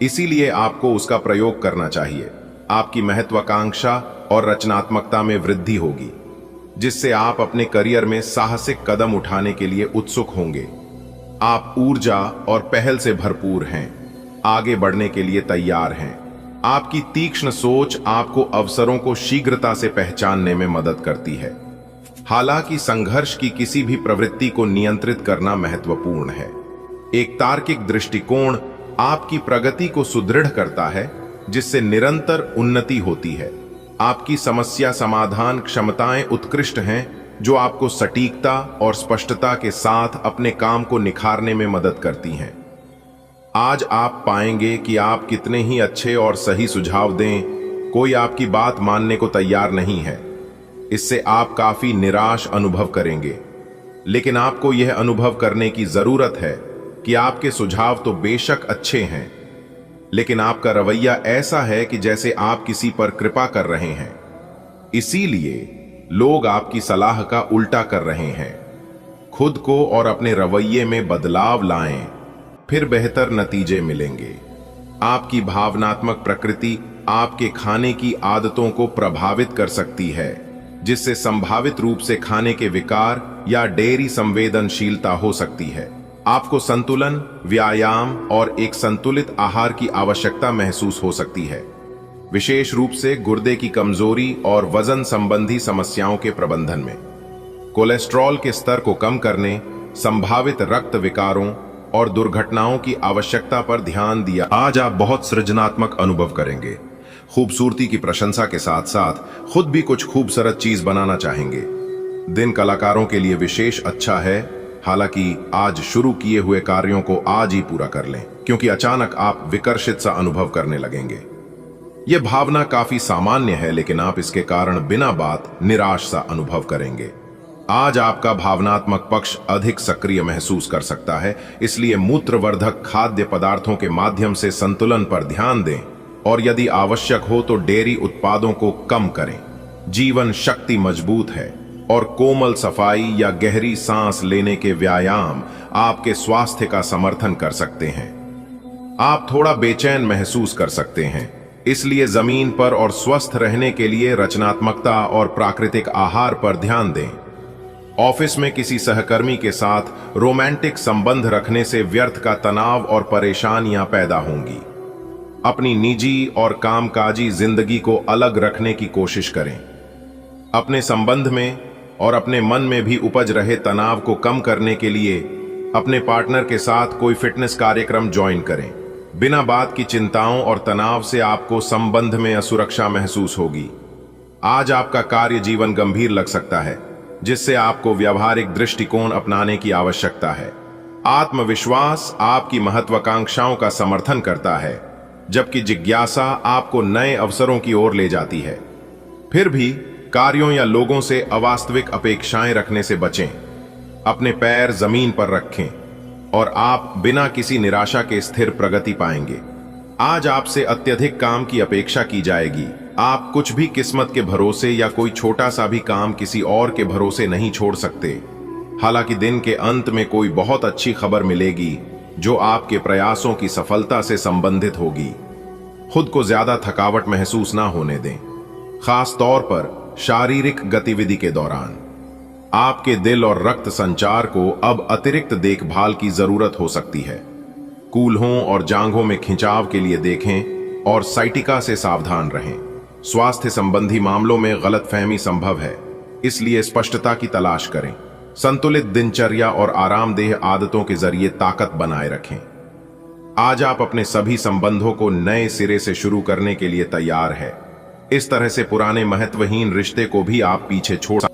इसीलिए आपको उसका प्रयोग करना चाहिए। आपकी महत्वाकांक्षा और रचनात्मकता में वृद्धि होगी, जिससे आप अपने करियर में साहसिक कदम उठाने के लिए उत्सुक होंगे। आप ऊर्जा और पहल से भरपूर हैं, आगे बढ़ने के लिए तैयार हैं। आपकी तीक्ष्ण सोच आपको अवसरों को शीघ्रता से पहचानने में मदद करती है। हालांकि संघर्ष की किसी भी प्रवृत्ति को नियंत्रित करना महत्वपूर्ण है। एक तार्किक दृष्टिकोण आपकी प्रगति को सुदृढ़ करता है, जिससे निरंतर उन्नति होती है। आपकी समस्या समाधान क्षमताएं उत्कृष्ट हैं, जो आपको सटीकता और स्पष्टता के साथ अपने काम को निखारने में मदद करती हैं। आज आप पाएंगे कि आप कितने ही अच्छे और सही सुझाव दें, कोई आपकी बात मानने को तैयार नहीं है। इससे आप काफी निराश अनुभव करेंगे, लेकिन आपको यह अनुभव करने की जरूरत है कि आपके सुझाव तो बेशक अच्छे हैं, लेकिन आपका रवैया ऐसा है कि जैसे आप किसी पर कृपा कर रहे हैं। इसीलिए लोग आपकी सलाह का उल्टा कर रहे हैं। खुद को और अपने रवैये में बदलाव लाएं, फिर बेहतर नतीजे मिलेंगे। आपकी भावनात्मक प्रकृति आपके खाने की आदतों को प्रभावित कर सकती है, जिससे संभावित रूप से खाने के विकार या डेयरी संवेदनशीलता हो सकती है। आपको संतुलन, व्यायाम और एक संतुलित आहार की आवश्यकता महसूस हो सकती है, विशेष रूप से गुर्दे की कमजोरी और वजन संबंधी समस्याओं के प्रबंधन में। कोलेस्ट्रॉल के स्तर को कम करने, संभावित रक्त विकारों और दुर्घटनाओं की आवश्यकता पर ध्यान दिया। आज आप बहुत सृजनात्मक अनुभव करेंगे। खूबसूरती की प्रशंसा के साथ साथ खुद भी कुछ खूबसूरत चीज बनाना चाहेंगे। दिन कलाकारों के लिए विशेष अच्छा है। हालांकि आज शुरू किए हुए कार्यों को आज ही पूरा कर लें, क्योंकि अचानक आप विकर्षित सा अनुभव करने लगेंगे। यह भावना काफी सामान्य है, लेकिन आप इसके कारण बिना बात निराश सा अनुभव करेंगे। आज आपका भावनात्मक पक्ष अधिक सक्रिय महसूस कर सकता है, इसलिए मूत्रवर्धक खाद्य पदार्थों के माध्यम से संतुलन पर ध्यान दें और यदि आवश्यक हो तो डेयरी उत्पादों को कम करें। जीवन शक्ति मजबूत है और कोमल सफाई या गहरी सांस लेने के व्यायाम आपके स्वास्थ्य का समर्थन कर सकते हैं। आप थोड़ा बेचैन महसूस कर सकते हैं, इसलिए जमीन पर और स्वस्थ रहने के लिए रचनात्मकता और प्राकृतिक आहार पर ध्यान दें। ऑफिस में किसी सहकर्मी के साथ रोमांटिक संबंध रखने से व्यर्थ का तनाव और परेशानियां पैदा होंगी। अपनी निजी और कामकाजी जिंदगी को अलग रखने की कोशिश करें। अपने संबंध में और अपने मन में भी उपज रहे तनाव को कम करने के लिए अपने पार्टनर के साथ कोई फिटनेस कार्यक्रम ज्वाइन करें। बिना बात की चिंताओं और तनाव से आपको संबंध में असुरक्षा महसूस होगी। आज आपका कार्य जीवन गंभीर लग सकता है, जिससे आपको व्यावहारिक दृष्टिकोण अपनाने की आवश्यकता है। आत्मविश्वास आपकी महत्वाकांक्षाओं का समर्थन करता है, जबकि जिज्ञासा आपको नए अवसरों की ओर ले जाती है। फिर भी कार्यों या लोगों से अवास्तविक अपेक्षाएं रखने से बचें। अपने पैर जमीन पर रखें और आप बिना किसी निराशा के स्थिर प्रगति पाएंगे। आज आपसे अत्यधिक काम की अपेक्षा की जाएगी। आप कुछ भी किस्मत के भरोसे या कोई छोटा सा भी काम किसी और के भरोसे नहीं छोड़ सकते। हालांकि दिन के अंत में कोई बहुत अच्छी खबर मिलेगी जो आपके प्रयासों की सफलता से संबंधित होगी। खुद को ज्यादा थकावट महसूस ना होने दें, खास तौर पर शारीरिक गतिविधि के दौरान। आपके दिल और रक्त संचार को अब अतिरिक्त देखभाल की जरूरत हो सकती है। कूल्हों और जांघों में खिंचाव के लिए देखें और साइटिका से सावधान रहें। स्वास्थ्य संबंधी मामलों में गलतफहमी संभव है, इसलिए स्पष्टता की तलाश करें। संतुलित दिनचर्या और आरामदेह आदतों के जरिए ताकत बनाए रखें। आज आप अपने सभी संबंधों को नए सिरे से शुरू करने के लिए तैयार है। इस तरह से पुराने महत्वहीन रिश्ते को भी आप पीछे छोड़